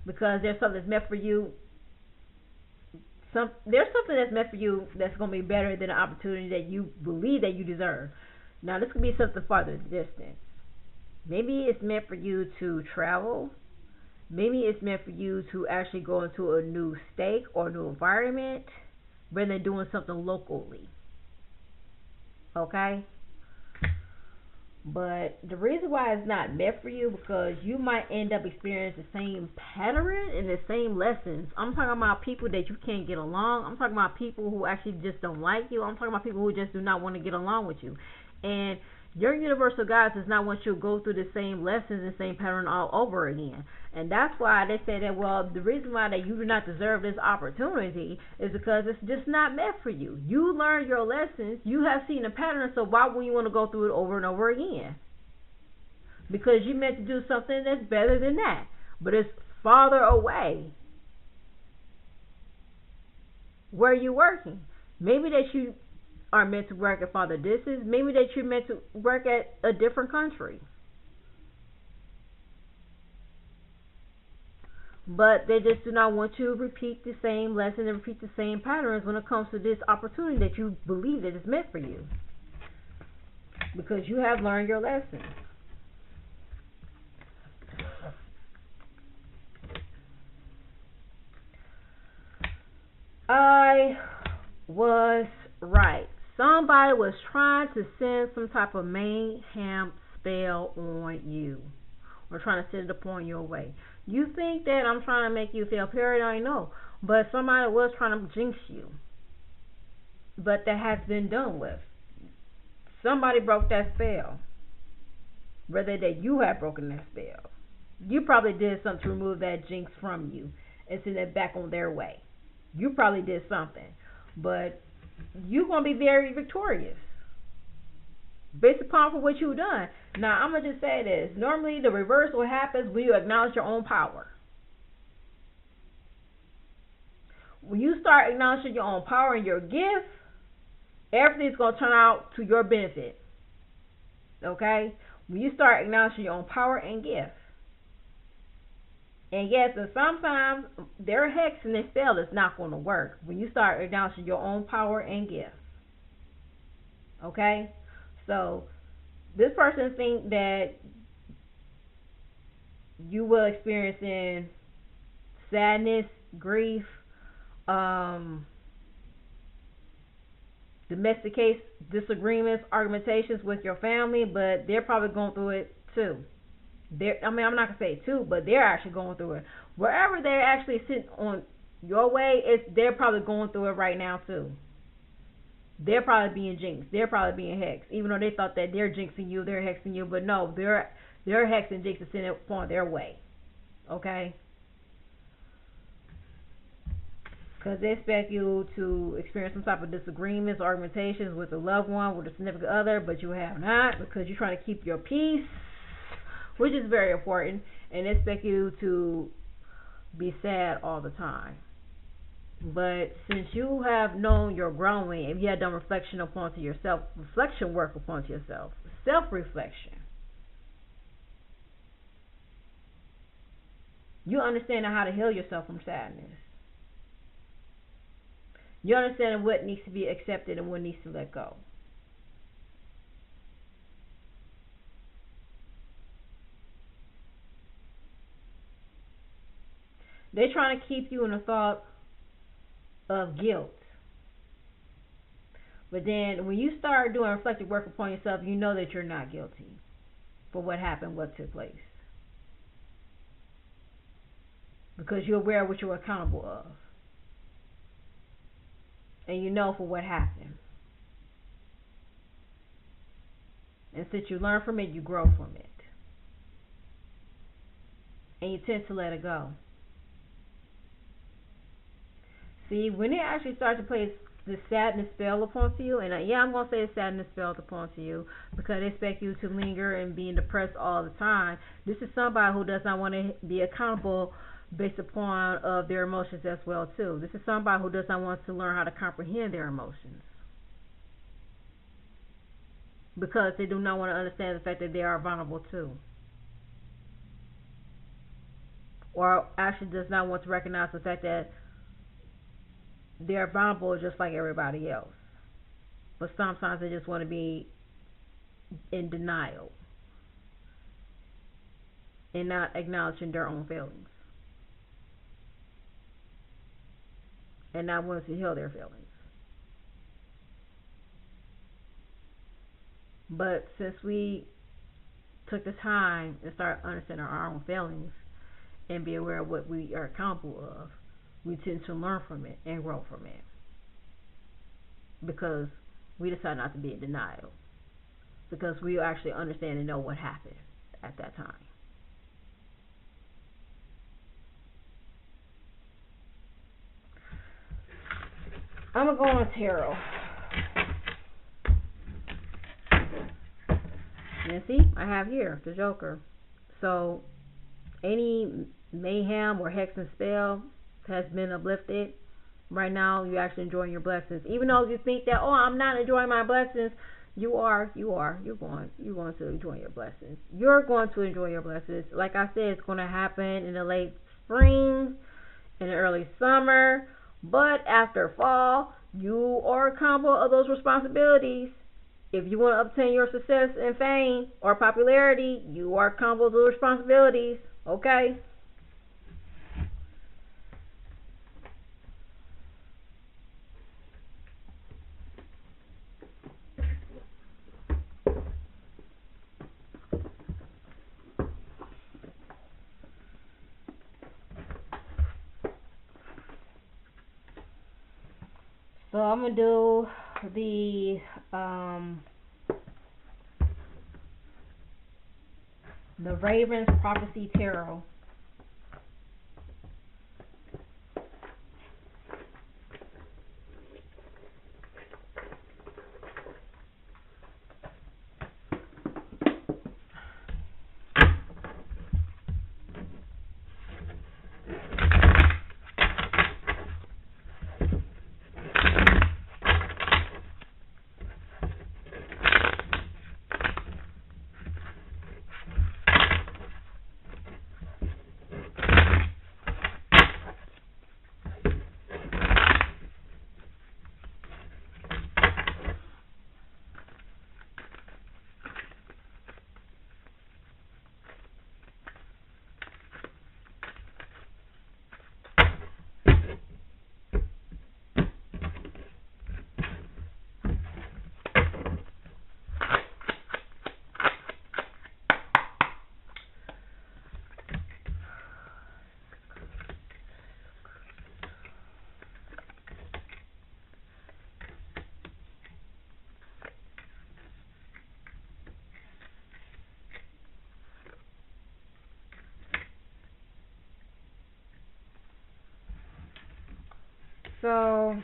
because there's something that's meant for you. There's something that's meant for you that's going to be better than the opportunity that you believe that you deserve. Now, this could be something farther distance. Maybe it's meant for you to travel. Maybe it's meant for you to actually go into a new state or new environment rather than doing something locally. Okay? But the reason why it's not meant for you, because you might end up experiencing the same pattern and the same lessons. I'm talking about people that you can't get along. I'm talking about people who actually just don't like you. I'm talking about people who just do not want to get along with you. And your universal guides does not want you to go through the same lessons and same pattern all over again. And that's why they say that, well, the reason why that you do not deserve this opportunity is because it's just not meant for you. You learned your lessons. You have seen the pattern, so why would you want to go through it over and over again? Because you meant to do something that's better than that, but it's farther away. Where are you working? Maybe that you are meant to work at farther distance. Maybe that you're meant to work at a different country. But they just do not want you to repeat the same lesson and repeat the same patterns when it comes to this opportunity that you believe that is meant for you. Because you have learned your lesson. I was right. Somebody was trying to send some type of mayhem spell on you, or trying to send it upon your way. You think that I'm trying to make you feel paranoid? No, but somebody was trying to jinx you. But that has been done with. Somebody broke that spell. Whether that you have broken that spell, you probably did something to remove that jinx from you and send it back on their way. You probably did something, but you're going to be very victorious based upon for what you've done. Now, I'm going to just say this. Normally, the reversal happens when you acknowledge your own power. When you start acknowledging your own power and your gift, everything's going to turn out to your benefit. Okay? When you start acknowledging your own power and gift. And yes, and sometimes their hex and their spell is not going to work when you start acknowledging your own power and gift. Okay? So, this person thinks that you will experience in sadness, grief, domestic case disagreements, argumentations with your family, but they're probably going through it too. I'm not gonna say too, but they're actually going through it. Wherever they're actually sitting on your way, they're probably going through it right now too. They're probably being jinxed. They're probably being hexed, even though they thought that they're jinxing you, they're hexing you, but no, they're hex and jinx is sitting upon their way. Okay. Because they expect you to experience some type of disagreements, argumentations with a loved one, with a significant other, but you have not because you're trying to keep your peace, which is very important, and they expect you to be sad all the time. But since you have known you're growing and you have done reflection upon to yourself, reflection work upon to yourself, self-reflection, you understand how to heal yourself from sadness. You understand what needs to be accepted and what needs to let go. They're trying to keep you in the thought of guilt. But then when you start doing reflective work upon yourself, you know that you're not guilty for what happened, what took place. Because you're aware of what you're accountable of. And you know for what happened. And since you learn from it, you grow from it. And you tend to let it go. See, when it actually starts to place the sadness spell upon you, and I'm going to say sadness spell upon you because they expect you to linger and be depressed all the time. This is somebody who does not want to be accountable based upon of their emotions as well too. This is somebody who does not want to learn how to comprehend their emotions because they do not want to understand the fact that they are vulnerable too, or actually does not want to recognize the fact that they are vulnerable just like everybody else, but sometimes they just want to be in denial and not acknowledging their own feelings. And not wanting to heal their feelings. But since we took the time to start understanding our own feelings and be aware of what we are accountable of, we tend to learn from it and grow from it. Because we decide not to be in denial. Because we actually understand and know what happened at that time. I'm going to go on tarot. And see, I have here the Joker. So, any mayhem or hex and spell has been uplifted. Right now, you're actually enjoying your blessings. Even though you think that, I'm not enjoying my blessings, you are. You're going to enjoy your blessings. You're going to enjoy your blessings. Like I said, it's going to happen in the late spring, in the early summer. But after fall, you are accountable of those responsibilities. If you want to obtain your success and fame or popularity, you are accountable of those responsibilities. Okay? So I'm gonna do the Ravens Prophecy Tarot. So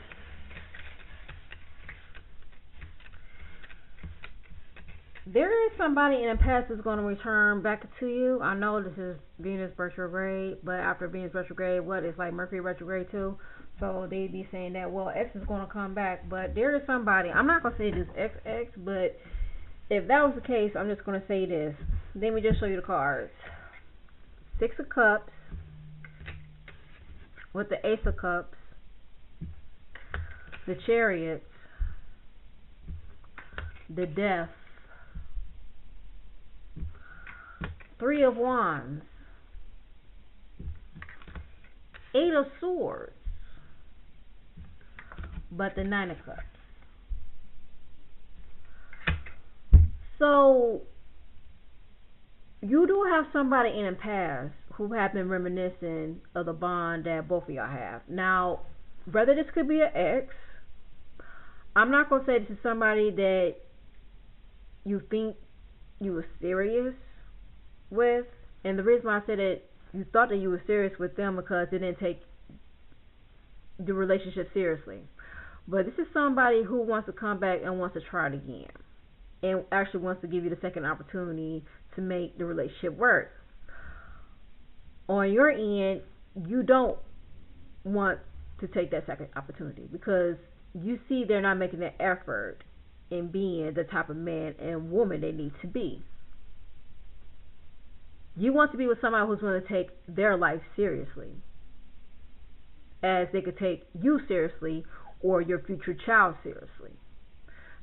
there is somebody in the past that's going to return back to you. I know this is Venus retrograde, but after Venus retrograde, what is like Mercury retrograde too? So they be saying that, well, X is going to come back, but there is somebody. I'm not going to say this XX, but if that was the case, I'm just going to say this. Let me just show you the cards. Six of Cups with the Ace of Cups, the Chariot, the Death, Three of Wands, Eight of Swords, but the Nine of Cups. So you do have somebody in the past who have been reminiscing of the bond that both of y'all have. Now, whether this could be an ex, I'm not going to say this is somebody that you think you were serious with. And the reason why I said that you thought that you were serious with them because they didn't take the relationship seriously. But this is somebody who wants to come back and wants to try it again. And actually wants to give you the second opportunity to make the relationship work. On your end, you don't want to take that second opportunity because you see they're not making the effort in being the type of man and woman they need to be. You want to be with somebody who's going to take their life seriously, as they could take you seriously or your future child seriously.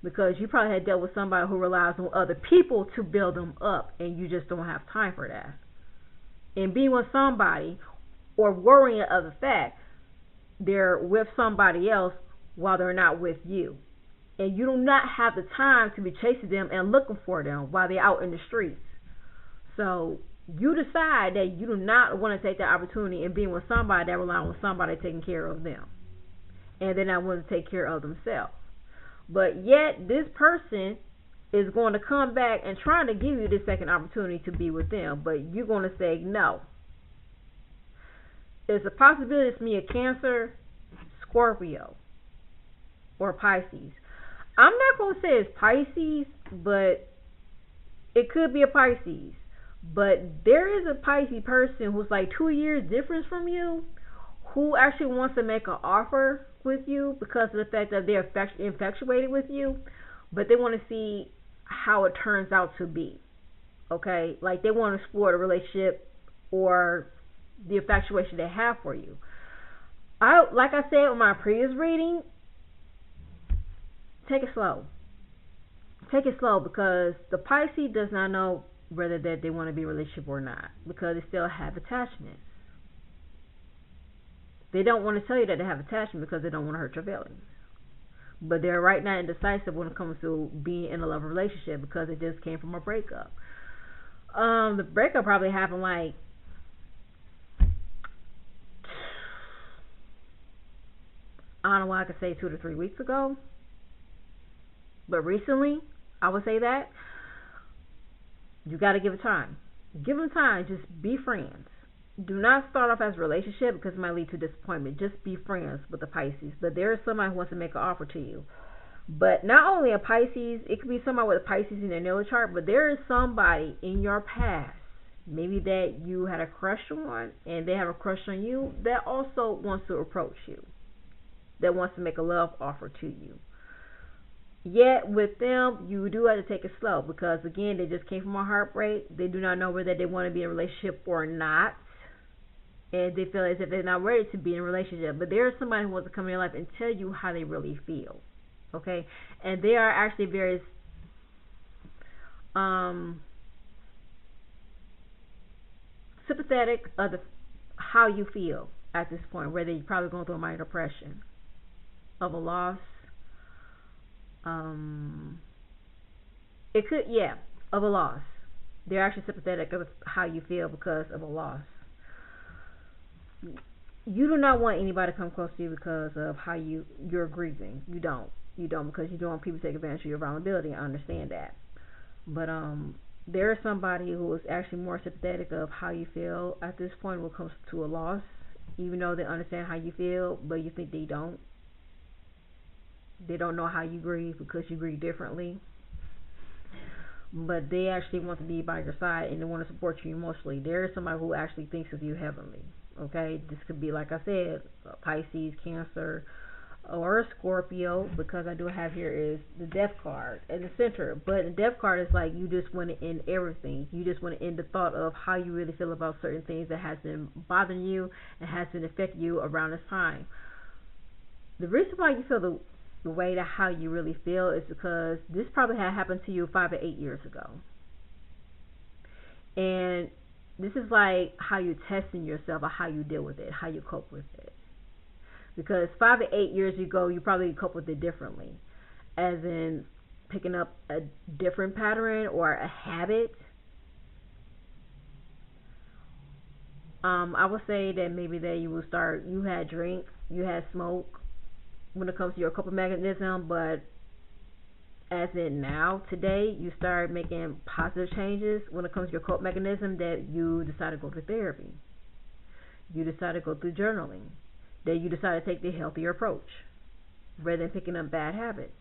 Because you probably had dealt with somebody who relies on other people to build them up, and you just don't have time for that. And being with somebody or worrying of the fact they're with somebody else while they're not with you. And you do not have the time to be chasing them and looking for them while they're out in the streets. So you decide that you do not want to take that opportunity and being with somebody that relies on somebody taking care of them. And they're not willing to take care of themselves. But yet this person is going to come back and trying to give you this second opportunity to be with them, but you're going to say no. There's a possibility it's me a Cancer, Scorpio, or Pisces. I'm not going to say it's Pisces, but it could be a Pisces. But there is a Pisces person who's like 2 years difference from you who actually wants to make an offer with you because of the fact that they're infatuated with you, but they want to see how it turns out to be. Okay? Like they want to explore the relationship or the infatuation they have for you. Like I said in my previous reading, take it slow. Take it slow because the Pisces does not know whether that they want to be in a relationship or not because they still have attachments. They don't want to tell you that they have attachment because they don't want to hurt your feelings. But they're right now indecisive when it comes to being in a love relationship because it just came from a breakup. The breakup probably happened like I don't know why I could say 2 to 3 weeks ago. But recently, I would say that you got to give it time. Give them time. Just be friends. Do not start off as a relationship because it might lead to disappointment. Just be friends with the Pisces. But there is somebody who wants to make an offer to you. But not only a Pisces, it could be somebody with a Pisces in their natal chart, but there is somebody in your past, maybe that you had a crush on and they have a crush on you, that also wants to approach you, that wants to make a love offer to you. Yet with them, you do have to take it slow because, again, they just came from a heartbreak. They do not know whether they want to be in a relationship or not. And they feel as if they're not ready to be in a relationship. But there is somebody who wants to come in your life and tell you how they really feel. Okay? And they are actually very sympathetic of how you feel at this point, whether you're probably going through a minor depression of a loss. It could, of a loss. They're actually sympathetic of how you feel because of a loss. You do not want anybody to come close to you because of how you're grieving. You don't because you don't want people to take advantage of your vulnerability. I understand that. But there is somebody who is actually more sympathetic of how you feel at this point when it comes to a loss even though they understand how you feel, but you think they don't. They don't know how you grieve because you grieve differently. But they actually want to be by your side and they want to support you emotionally. There is somebody who actually thinks of you heavenly. Okay, this could be, like I said, Pisces, Cancer, or a Scorpio, because I do have here is the Death card in the center. But the Death card is like you just want to end everything. You just want to end the thought of how you really feel about certain things that has been bothering you and has been affecting you around this time. The reason why you feel the way that how you really feel is because this probably had happened to you 5 or 8 years ago. And this is like how you're testing yourself or how you deal with it, how you cope with it. Because 5 to 8 years ago, you probably cope with it differently, as in picking up a different pattern or a habit. I would say that maybe that you will start. You had drink, you had smoke when it comes to your coping mechanism, but as in now, today, you start making positive changes when it comes to your coping mechanism. That you decide to go to therapy, you decide to go through journaling, that you decide to take the healthier approach rather than picking up bad habits.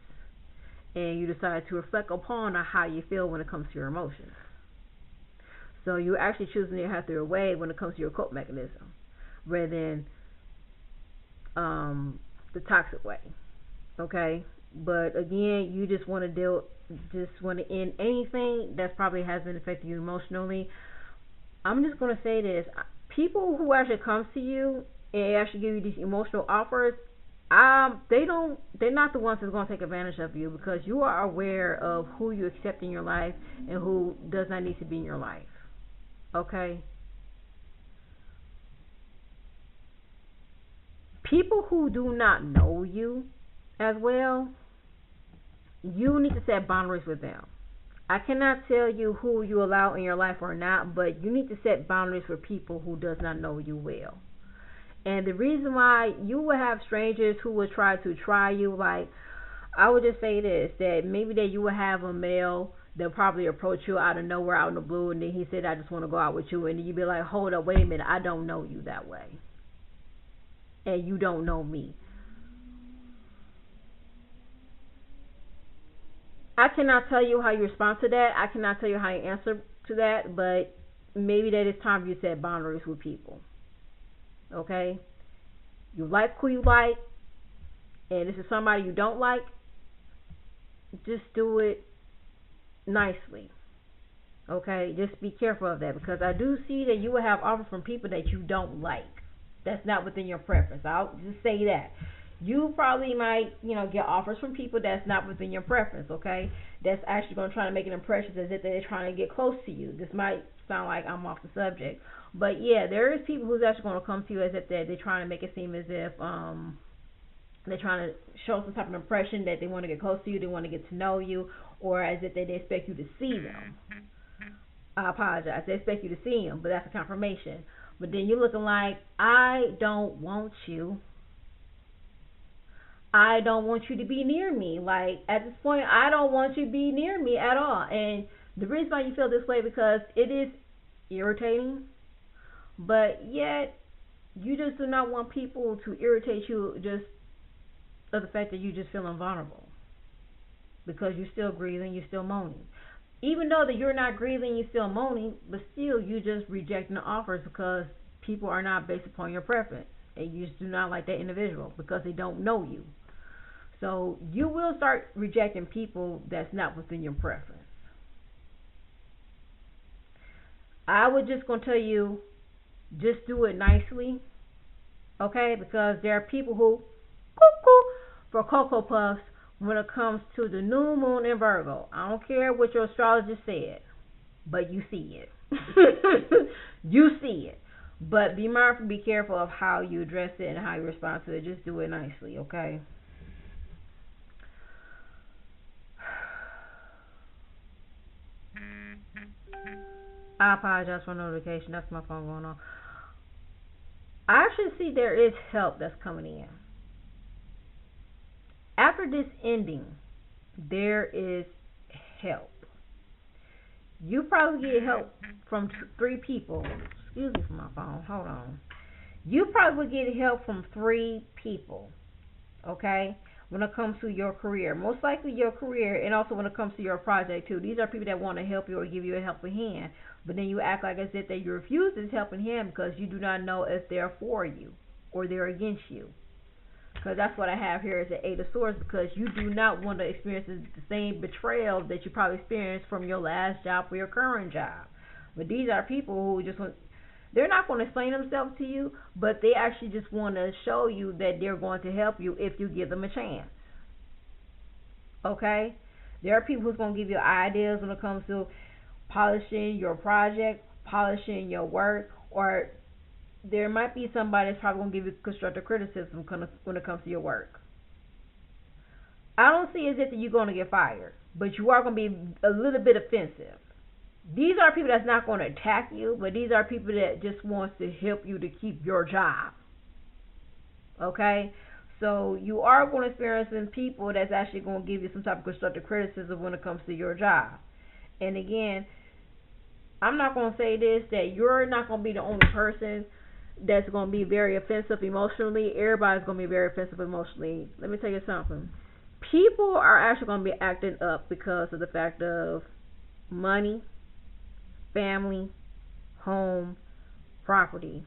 And you decide to reflect upon how you feel when it comes to your emotions. So you're actually choosing the healthier way when it comes to your coping mechanism rather than the toxic way. Okay? But again, you just want to end anything that's probably has been affecting you emotionally. I'm just going to say this. People who actually come to you and actually give you these emotional offers, they're not the ones that's going to take advantage of you, because you are aware of who you accept in your life and who does not need to be in your life. Okay? People who do not know you as well, you need to set boundaries with them. I cannot tell you who you allow in your life or not, but you need to set boundaries for people who does not know you well. And the reason why you will have strangers who will try you, like, I would just say this, that maybe that you will have a male that probably approach you out of nowhere, out in the blue, and then he said, I just want to go out with you, and then you be like, hold up, wait a minute, I don't know you that way, and you don't know me. I cannot tell you how you respond to that. I cannot tell you how you answer to that, but maybe that it's time for you to set boundaries with people. Okay? You like who you like, and this is somebody you don't like, just do it nicely. Okay? Just be careful of that, because I do see that you will have offers from people that you don't like. That's not within your preference. I'll just say that. You probably might, get offers from people that's not within your preference, okay? That's actually going to try to make an impression as if they're trying to get close to you. This might sound like I'm off the subject. But, yeah, there is people who's actually going to come to you as if they're trying to make it seem as if they're trying to show some type of impression that they want to get close to you, they want to get to know you, or as if they expect you to see them. I apologize. They expect you to see them, but that's a confirmation. But then you're looking like, I don't want you. I don't want you to be near me. Like, at this point, I don't want you to be near me at all. And the reason why you feel this way, because it is irritating, but yet you just do not want people to irritate you just of the fact that you're just feeling vulnerable, because you're still grieving, you're still moaning. Even though that you're not grieving, you're still moaning, but still you're just rejecting the offers because people are not based upon your preference, and you just do not like that individual because they don't know you. So you will start rejecting people that's not within your preference. I would just going to tell you, just do it nicely, okay? Because there are people who cuckoo for Cocoa Puffs when it comes to the new moon in Virgo. I don't care what your astrologer said, but you see it. You see it. But be mindful, be careful of how you address it and how you respond to it. Just do it nicely, okay? I apologize for notification. That's my phone going on. I actually see there is help that's coming in. After this ending, there is help. You probably get help from 3 people. Excuse me for my phone. Hold on. You probably will get help from 3 people, okay? When it comes to your career, most likely your career, and also when it comes to your project too. These are people that want to help you or give you a helping hand, but then you act like as if that you refuse this helping hand because you do not know if they're for you or they're against you. Because that's what I have here as the 8 of Swords, because you do not want to experience the same betrayal that you probably experienced from your last job or your current job. But these are people who just want, they're not going to explain themselves to you, but they actually just want to show you that they're going to help you if you give them a chance. Okay? There are people who's going to give you ideas when it comes to polishing your project, polishing your work, or there might be somebody that's probably going to give you constructive criticism when it comes to your work. I don't see as if you're going to get fired, but you are going to be a little bit offensive. These are people that's not going to attack you, but these are people that just wants to help you to keep your job. Okay? So you are going to experience some people that's actually going to give you some type of constructive criticism when it comes to your job. And again, I'm not going to say this, that you're not going to be the only person that's going to be very offensive emotionally. Everybody's going to be very offensive emotionally. Let me tell you something. People are actually going to be acting up because of the fact of money, family, home, property.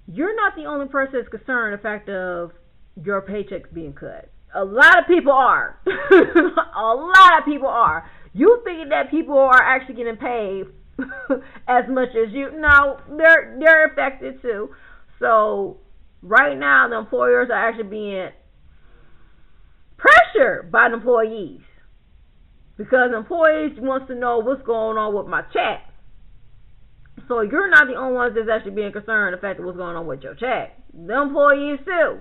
You're not the only person that's concerned the fact of your paychecks being cut. A lot of people are. A lot of people are. You thinking that people are actually getting paid as much as you? No, they're affected too. So right now, the employers are actually being pressured by the employees because employees wants to know what's going on with my check. So you're not the only ones that's actually being concerned the fact of what's going on with your check. The employees too.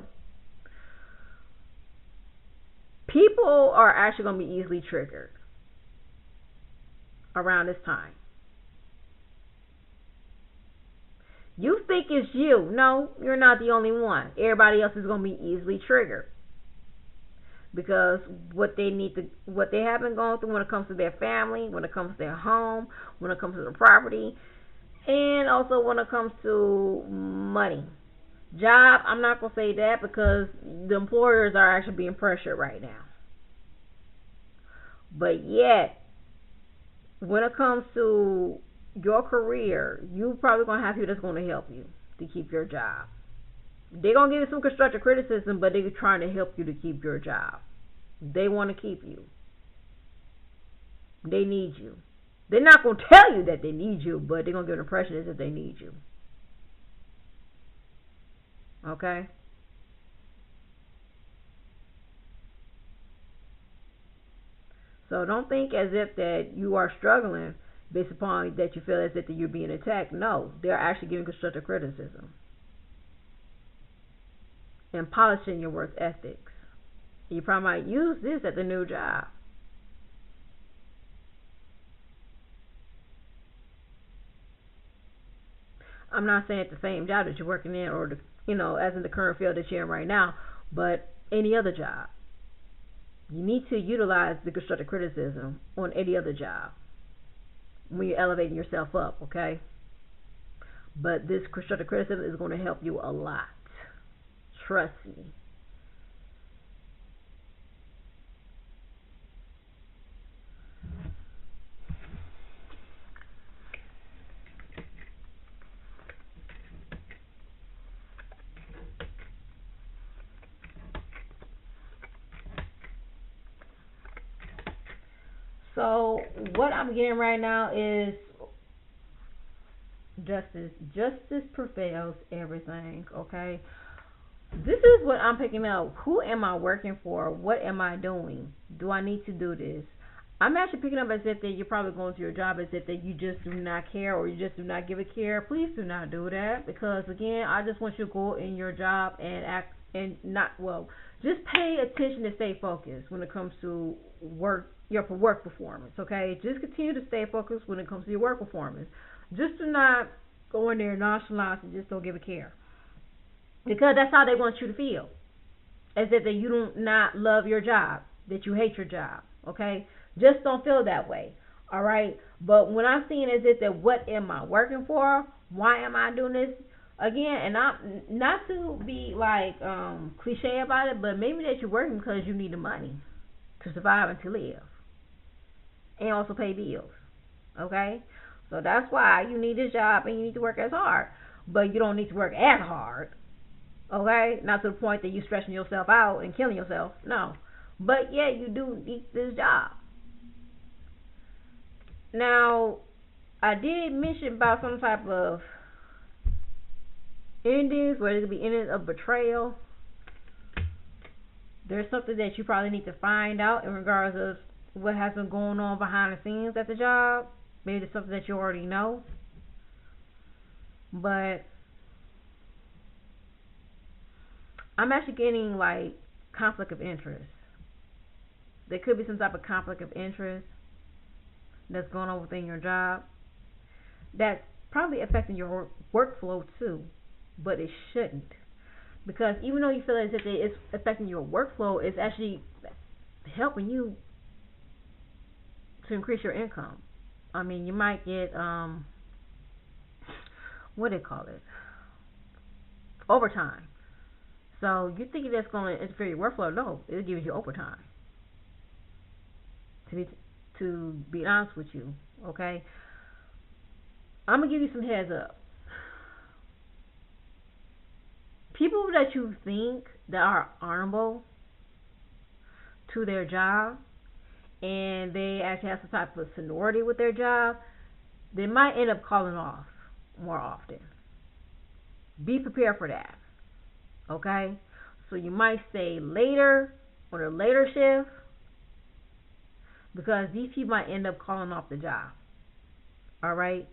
People are actually going to be easily triggered around this time. You think it's you. No, you're not the only one. Everybody else is going to be easily triggered because what they have been going through when it comes to their family, when it comes to their home, when it comes to their property, and also when it comes to money. Job, I'm not going to say that because the employers are actually being pressured right now. But yet, when it comes to your career, you probably going to have people that's going to help you to keep your job. They're going to give you some constructive criticism, but they're trying to help you to keep your job. They want to keep you. They need you. They're not going to tell you that they need you, but they're going to give an impression as if they need you. Okay? So don't think as if that you are struggling based upon that you feel as if that you're being attacked. No, they're actually giving constructive criticism and polishing your work ethics. You probably might use this at the new job. I'm not saying at the same job that you're working in or as in the current field that you're in right now, but any other job. You need to utilize the constructive criticism on any other job when you're elevating yourself up, okay? But this constructive criticism is going to help you a lot. Trust me. So what I'm getting right now is justice. Justice prevails everything, okay? This is what I'm picking up. Who am I working for? What am I doing? Do I need to do this? I'm actually picking up as if that you're probably going to your job as if that you just do not care or you just do not give a care. Please do not do that because again, I just want you to go in your job and act and just pay attention to stay focused when it comes to your work performance, okay? Just continue to stay focused when it comes to your work performance. Just do not go in there nonchalant and just don't give a care. Because that's how they want you to feel. As if that you do not love your job, that you hate your job, okay? Just don't feel that way, all right? But when I'm seeing as if that what am I working for, Why am I doing this? Again, and I'm not to be like cliche about it, but maybe that you're working because you need the money to survive and to live, and also pay bills. Okay, so that's why you need this job and you need to work as hard, but you don't need to work as hard. Okay, not to the point that you're stressing yourself out and killing yourself. No, but yeah, you do need this job. Now, I did mention about some type of endings where it could be endings of betrayal. There's something that you probably need to find out in regards of what has been going on behind the scenes at the job. Maybe it's something that you already know. But I'm actually getting like conflict of interest. There could be some type of conflict of interest that's going on within your job that's probably affecting your workflow too, but it shouldn't. Because even though you feel as if it's affecting your workflow, it's actually helping you to increase your income. I mean, you might get what do they call it? Overtime. So you think that's going to interfere with your workflow? No, it gives you overtime. To be honest with you, okay. I'm gonna give you some heads up. People that you think that are honorable to their job and they actually have some type of seniority with their job, they might end up calling off more often. Be prepared for that. Okay? So you might stay later on a later shift because these people might end up calling off the job. Alright?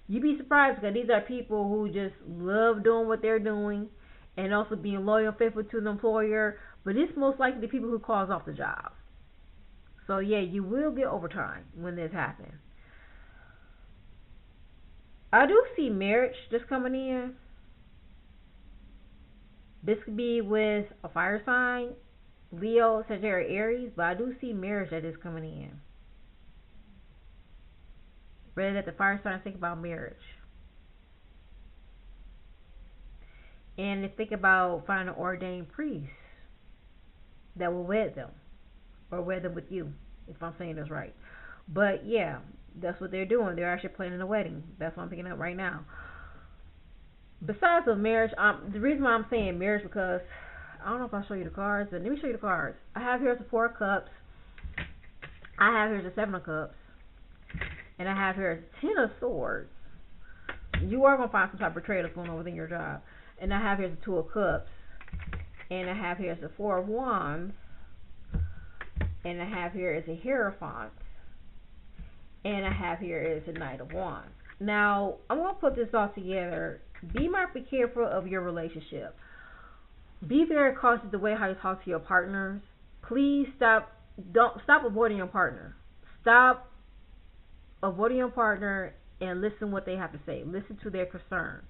You'd be surprised because these are people who just love doing what they're doing and also being loyal and faithful to the employer, but it's most likely the people who calls off the job. So yeah, you will get overtime when this happens. I do see marriage just coming in. This could be with a fire sign, Leo, Sagittarius, Aries, but I do see marriage that is coming in. Rather that the fire signs think about marriage. And they think about finding an ordained priest that will wed them. Or wed them with you, if I'm saying this right. But yeah, that's what they're doing. They're actually planning a wedding. That's what I'm picking up right now. Besides of marriage, the reason why I'm saying marriage because I don't know if I'll show you the cards, but let me show you the cards. I have here the Four of Cups. I have here the Seven of Cups. And I have here the Ten of Swords. You are going to find some type of betrayal that's going on within your job. And I have here the Two of Cups. And I have here the Four of Wands. And I have here is a Hierophant. And I have here is a Knight of Wands. Now, I'm going to put this all together. Be careful of your relationship. Be very cautious the way how you talk to your partners. Please stop avoiding your partner. Stop avoiding your partner and listen what they have to say. Listen to their concern.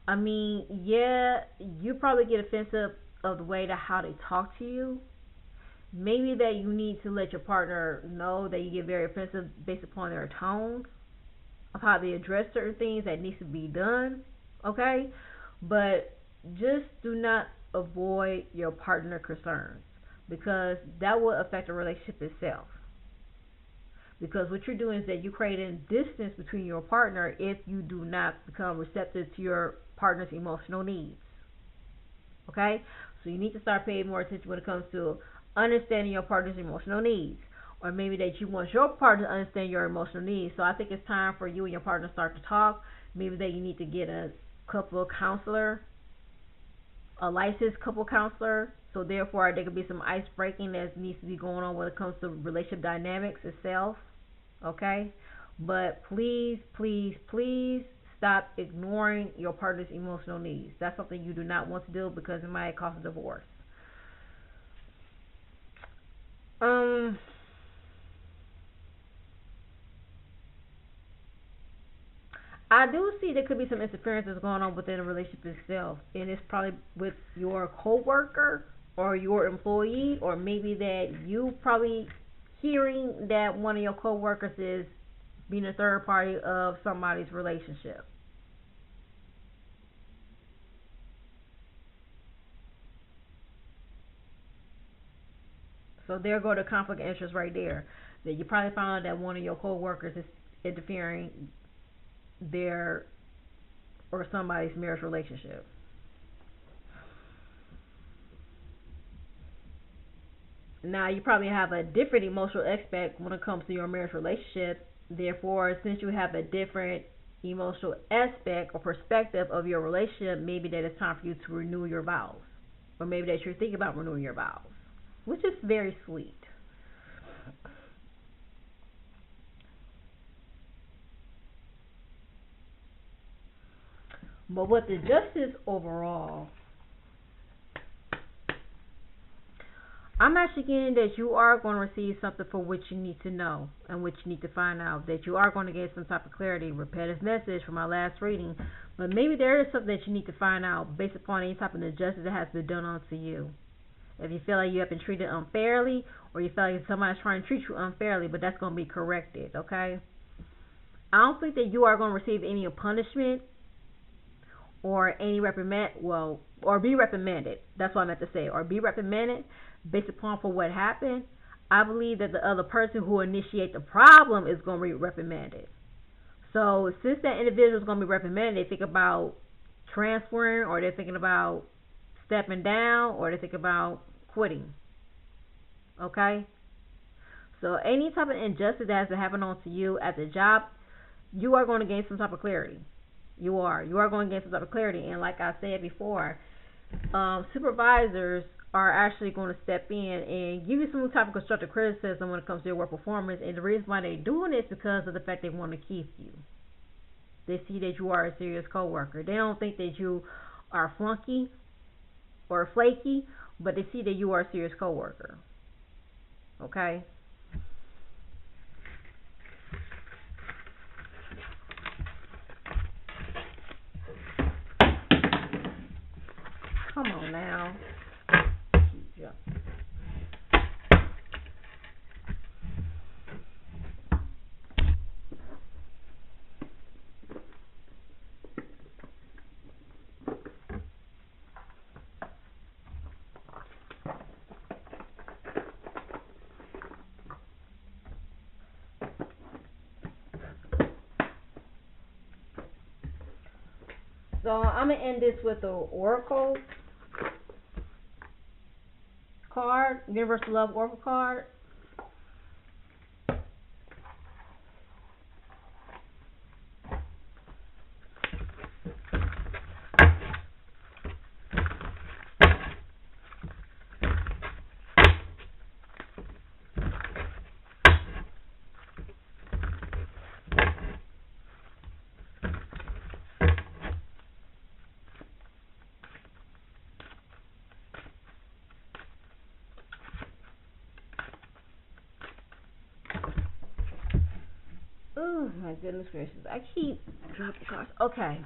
I mean, yeah, you probably get offensive of the way that how they talk to you. Maybe that you need to let your partner know that you get very offensive based upon their tone of how they address certain things that needs to be done. Okay? But just do not avoid your partner concerns because that will affect the relationship itself. Because what you're doing is that you're creating distance between your partner if you do not become receptive to your partner's emotional needs. Okay? So you need to start paying more attention when it comes to understanding your partner's emotional needs. Or maybe that you want your partner to understand your emotional needs. So I think it's time for you and your partner to start to talk. Maybe that you need to get a couple counselor, a licensed couple counselor. So therefore there could be some ice breaking that needs to be going on when it comes to relationship dynamics itself. Okay? But please, please, please stop ignoring your partner's emotional needs. That's something you do not want to do because it might cause a divorce. I do see there could be some interferences going on within the relationship itself, and it's probably with your coworker or your employee, or maybe that you probably hearing that one of your coworkers is being a third party of somebody's relationship. So there go the conflict of interest right there. That you probably found out that one of your coworkers is interfering their or somebody's marriage relationship. Now you probably have a different emotional aspect when it comes to your marriage relationship. Therefore, since you have a different emotional aspect or perspective of your relationship, maybe that it's time for you to renew your vows, or maybe that you're thinking about renewing your vows, which is very sweet. But with the justice overall, I'm actually getting that you are going to receive something for which you need to know and which you need to find out. That you are going to get some type of clarity. Repetitive message from my last reading. But maybe there is something that you need to find out based upon any type of injustice that has been done onto you. If you feel like you have been treated unfairly, or you feel like somebody's trying to treat you unfairly, but that's going to be corrected, okay? I don't think that you are going to receive any punishment or any reprimand, well, or be reprimanded. That's what I meant to say, or be reprimanded based upon for what happened. I believe that the other person who initiate the problem is going to be reprimanded. So since that individual is going to be reprimanded, they think about transferring, or they're thinking about stepping down, or they think about quitting. Okay? So any type of injustice that has to happen onto you at the job, you are going to gain some type of clarity. You are going to gain some type of clarity. And like I said before, supervisors are actually going to step in and give you some type of constructive criticism when it comes to your work performance. And the reason why they're doing it is because of the fact they want to keep you. They see that you are a serious coworker. They don't think that you are flunky or flaky, but they see that you are a serious coworker. Okay? Come on now. Yeah. So I'm going to end this with the Oracle card, Universal Love Oracle card. Oh my goodness gracious. I keep dropping cards. Okay.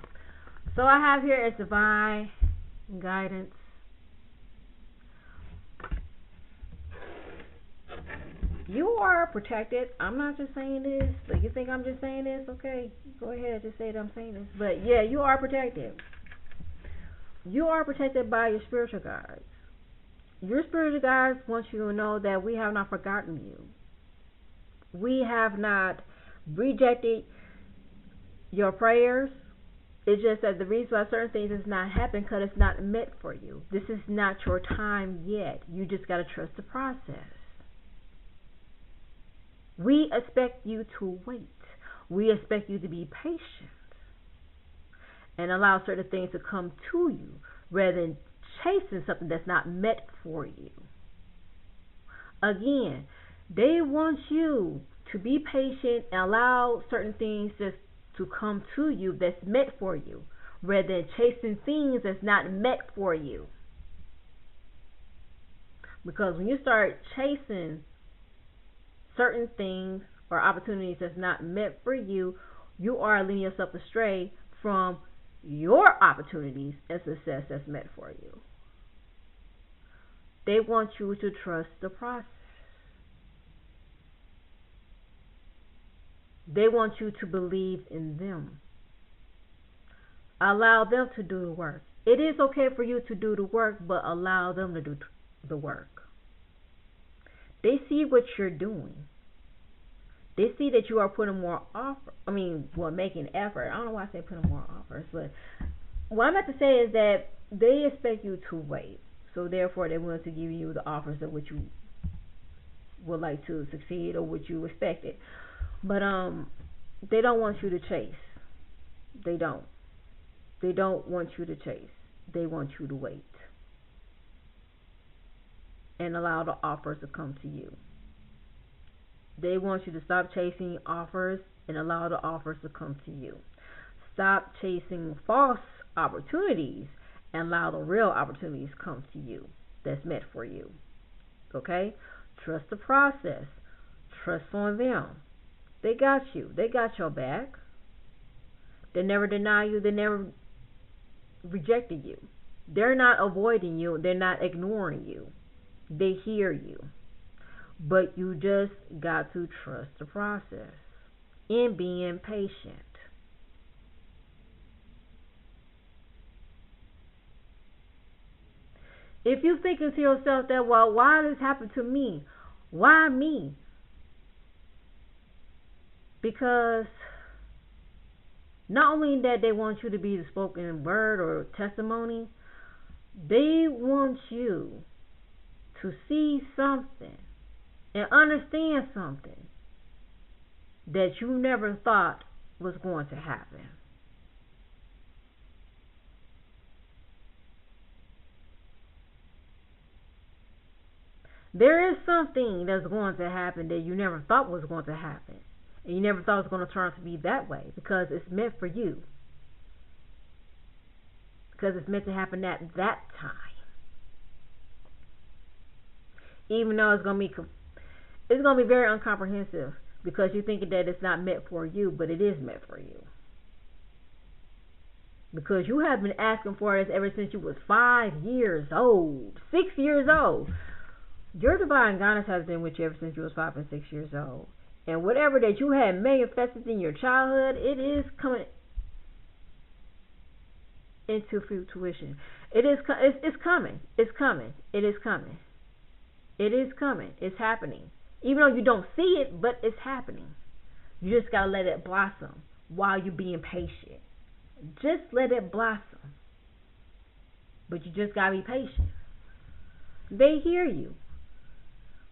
So I have here as divine guidance. You are protected. I'm not just saying this, but you think I'm just saying this? Okay, go ahead, just say that I'm saying this. But yeah, you are protected. You are protected by your spiritual guides. Your spiritual guides want you to know that we have not forgotten you. We have not rejected your prayers. It's just that the reason why certain things has not happened because it's not meant for you. This is not your time yet. You just got to trust the process. We expect you to wait. We expect you to be patient and allow certain things to come to you rather than chasing something that's not meant for you. Again, they want you to be patient and allow certain things just to come to you that's meant for you rather than chasing things that's not meant for you. Because when you start chasing certain things or opportunities that's not meant for you, you are leading yourself astray from your opportunities and success that's meant for you. They want you to trust the process. They want you to believe in them. Allow them to do the work. It is okay for you to do the work, but allow them to do the work. They see what you're doing. They see that you are putting more offer. Making effort. I don't know why I say putting more offers, but what I'm about to say is that they expect you to wait. So therefore, they're willing to give you the offers of what you would like to succeed or what you expected. But they don't want you to chase. They don't. They don't want you to chase. They want you to wait and allow the offers to come to you. They want you to stop chasing offers and allow the offers to come to you. Stop chasing false opportunities and allow the real opportunities come to you that's meant for you. Okay? Trust the process. Trust on them. They got you. They got your back. They never deny you. They never rejected you. They're not avoiding you. They're not ignoring you. They hear you. But you just got to trust the process and being patient. If you're thinking to yourself that, well, why this happened to me? Why me? Because not only that they want you to be the spoken word or testimony, they want you to see something and understand something that you never thought was going to happen. There is something that's going to happen that you never thought was going to happen. And you never thought it was going to turn out to be that way because it's meant for you. Because it's meant to happen at that time. Even though it's going to be very incomprehensive because you're thinking that it's not meant for you, but it is meant for you. Because you have been asking for this ever since you was 5 years old, 6 years old. Your divine guidance has been with you ever since you was 5 and 6 years old. And whatever that you had manifested in your childhood, it is coming into fruition. It's coming. It's coming. It is coming. It is coming. It's happening. Even though you don't see it, but it's happening. You just got to let it blossom while you're being patient. Just let it blossom. But you just got to be patient. They hear you.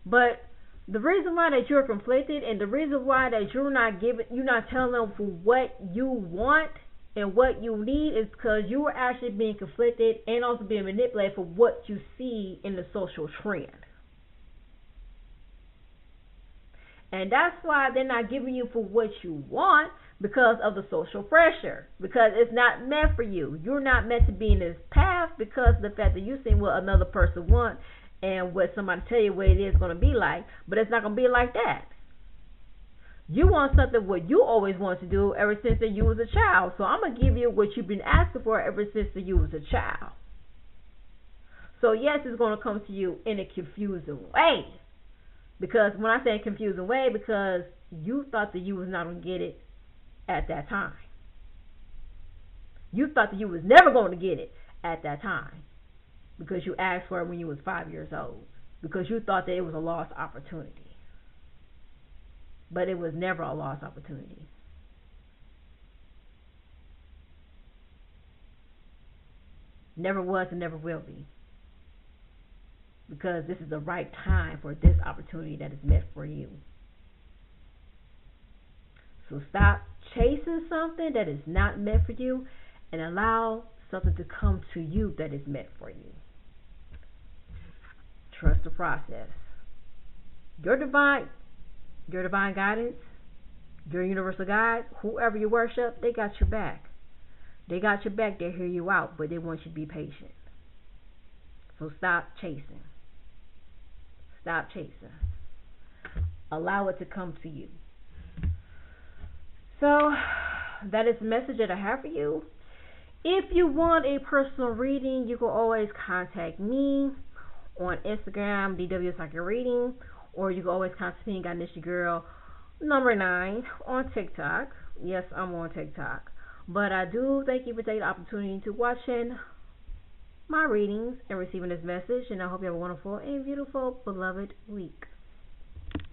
But the reason why that you're conflicted and the reason why that you're not telling them for what you want and what you need is because you are actually being conflicted and also being manipulated for what you see in the social trend. And that's why they're not giving you for what you want because of the social pressure. Because it's not meant for you. You're not meant to be in this path because of the fact that you've seen what another person wants and what somebody tell you what it is going to be like, but it's not going to be like that. You want something what you always wanted to do ever since that you was a child. So I'm going to give you what you've been asking for ever since that you was a child. So yes, it's going to come to you in a confusing way. Because when I say confusing way, because you thought that you was not going to get it at that time. You thought that you was never going to get it at that time. Because you asked for it when you was 5 years old. Because you thought that it was a lost opportunity. But it was never a lost opportunity. Never was and never will be. Because this is the right time for this opportunity that is meant for you. So stop chasing something that is not meant for you and allow something to come to you that is meant for you. Trust the process. Your divine guidance, your universal guide, whoever you worship, they got your back. They got your back. They hear you out, but they want you to be patient. So stop chasing. Stop chasing. Allow it to come to you. So that is the message that I have for you. If you want a personal reading, you can always contact me on Instagram, DW Psychic Reading, or you can always contact me, Ganesha Girl #9 on TikTok. Yes, I'm on TikTok. But I do thank you for taking the opportunity to watching my readings and receiving this message, and I hope you have a wonderful and beautiful beloved week.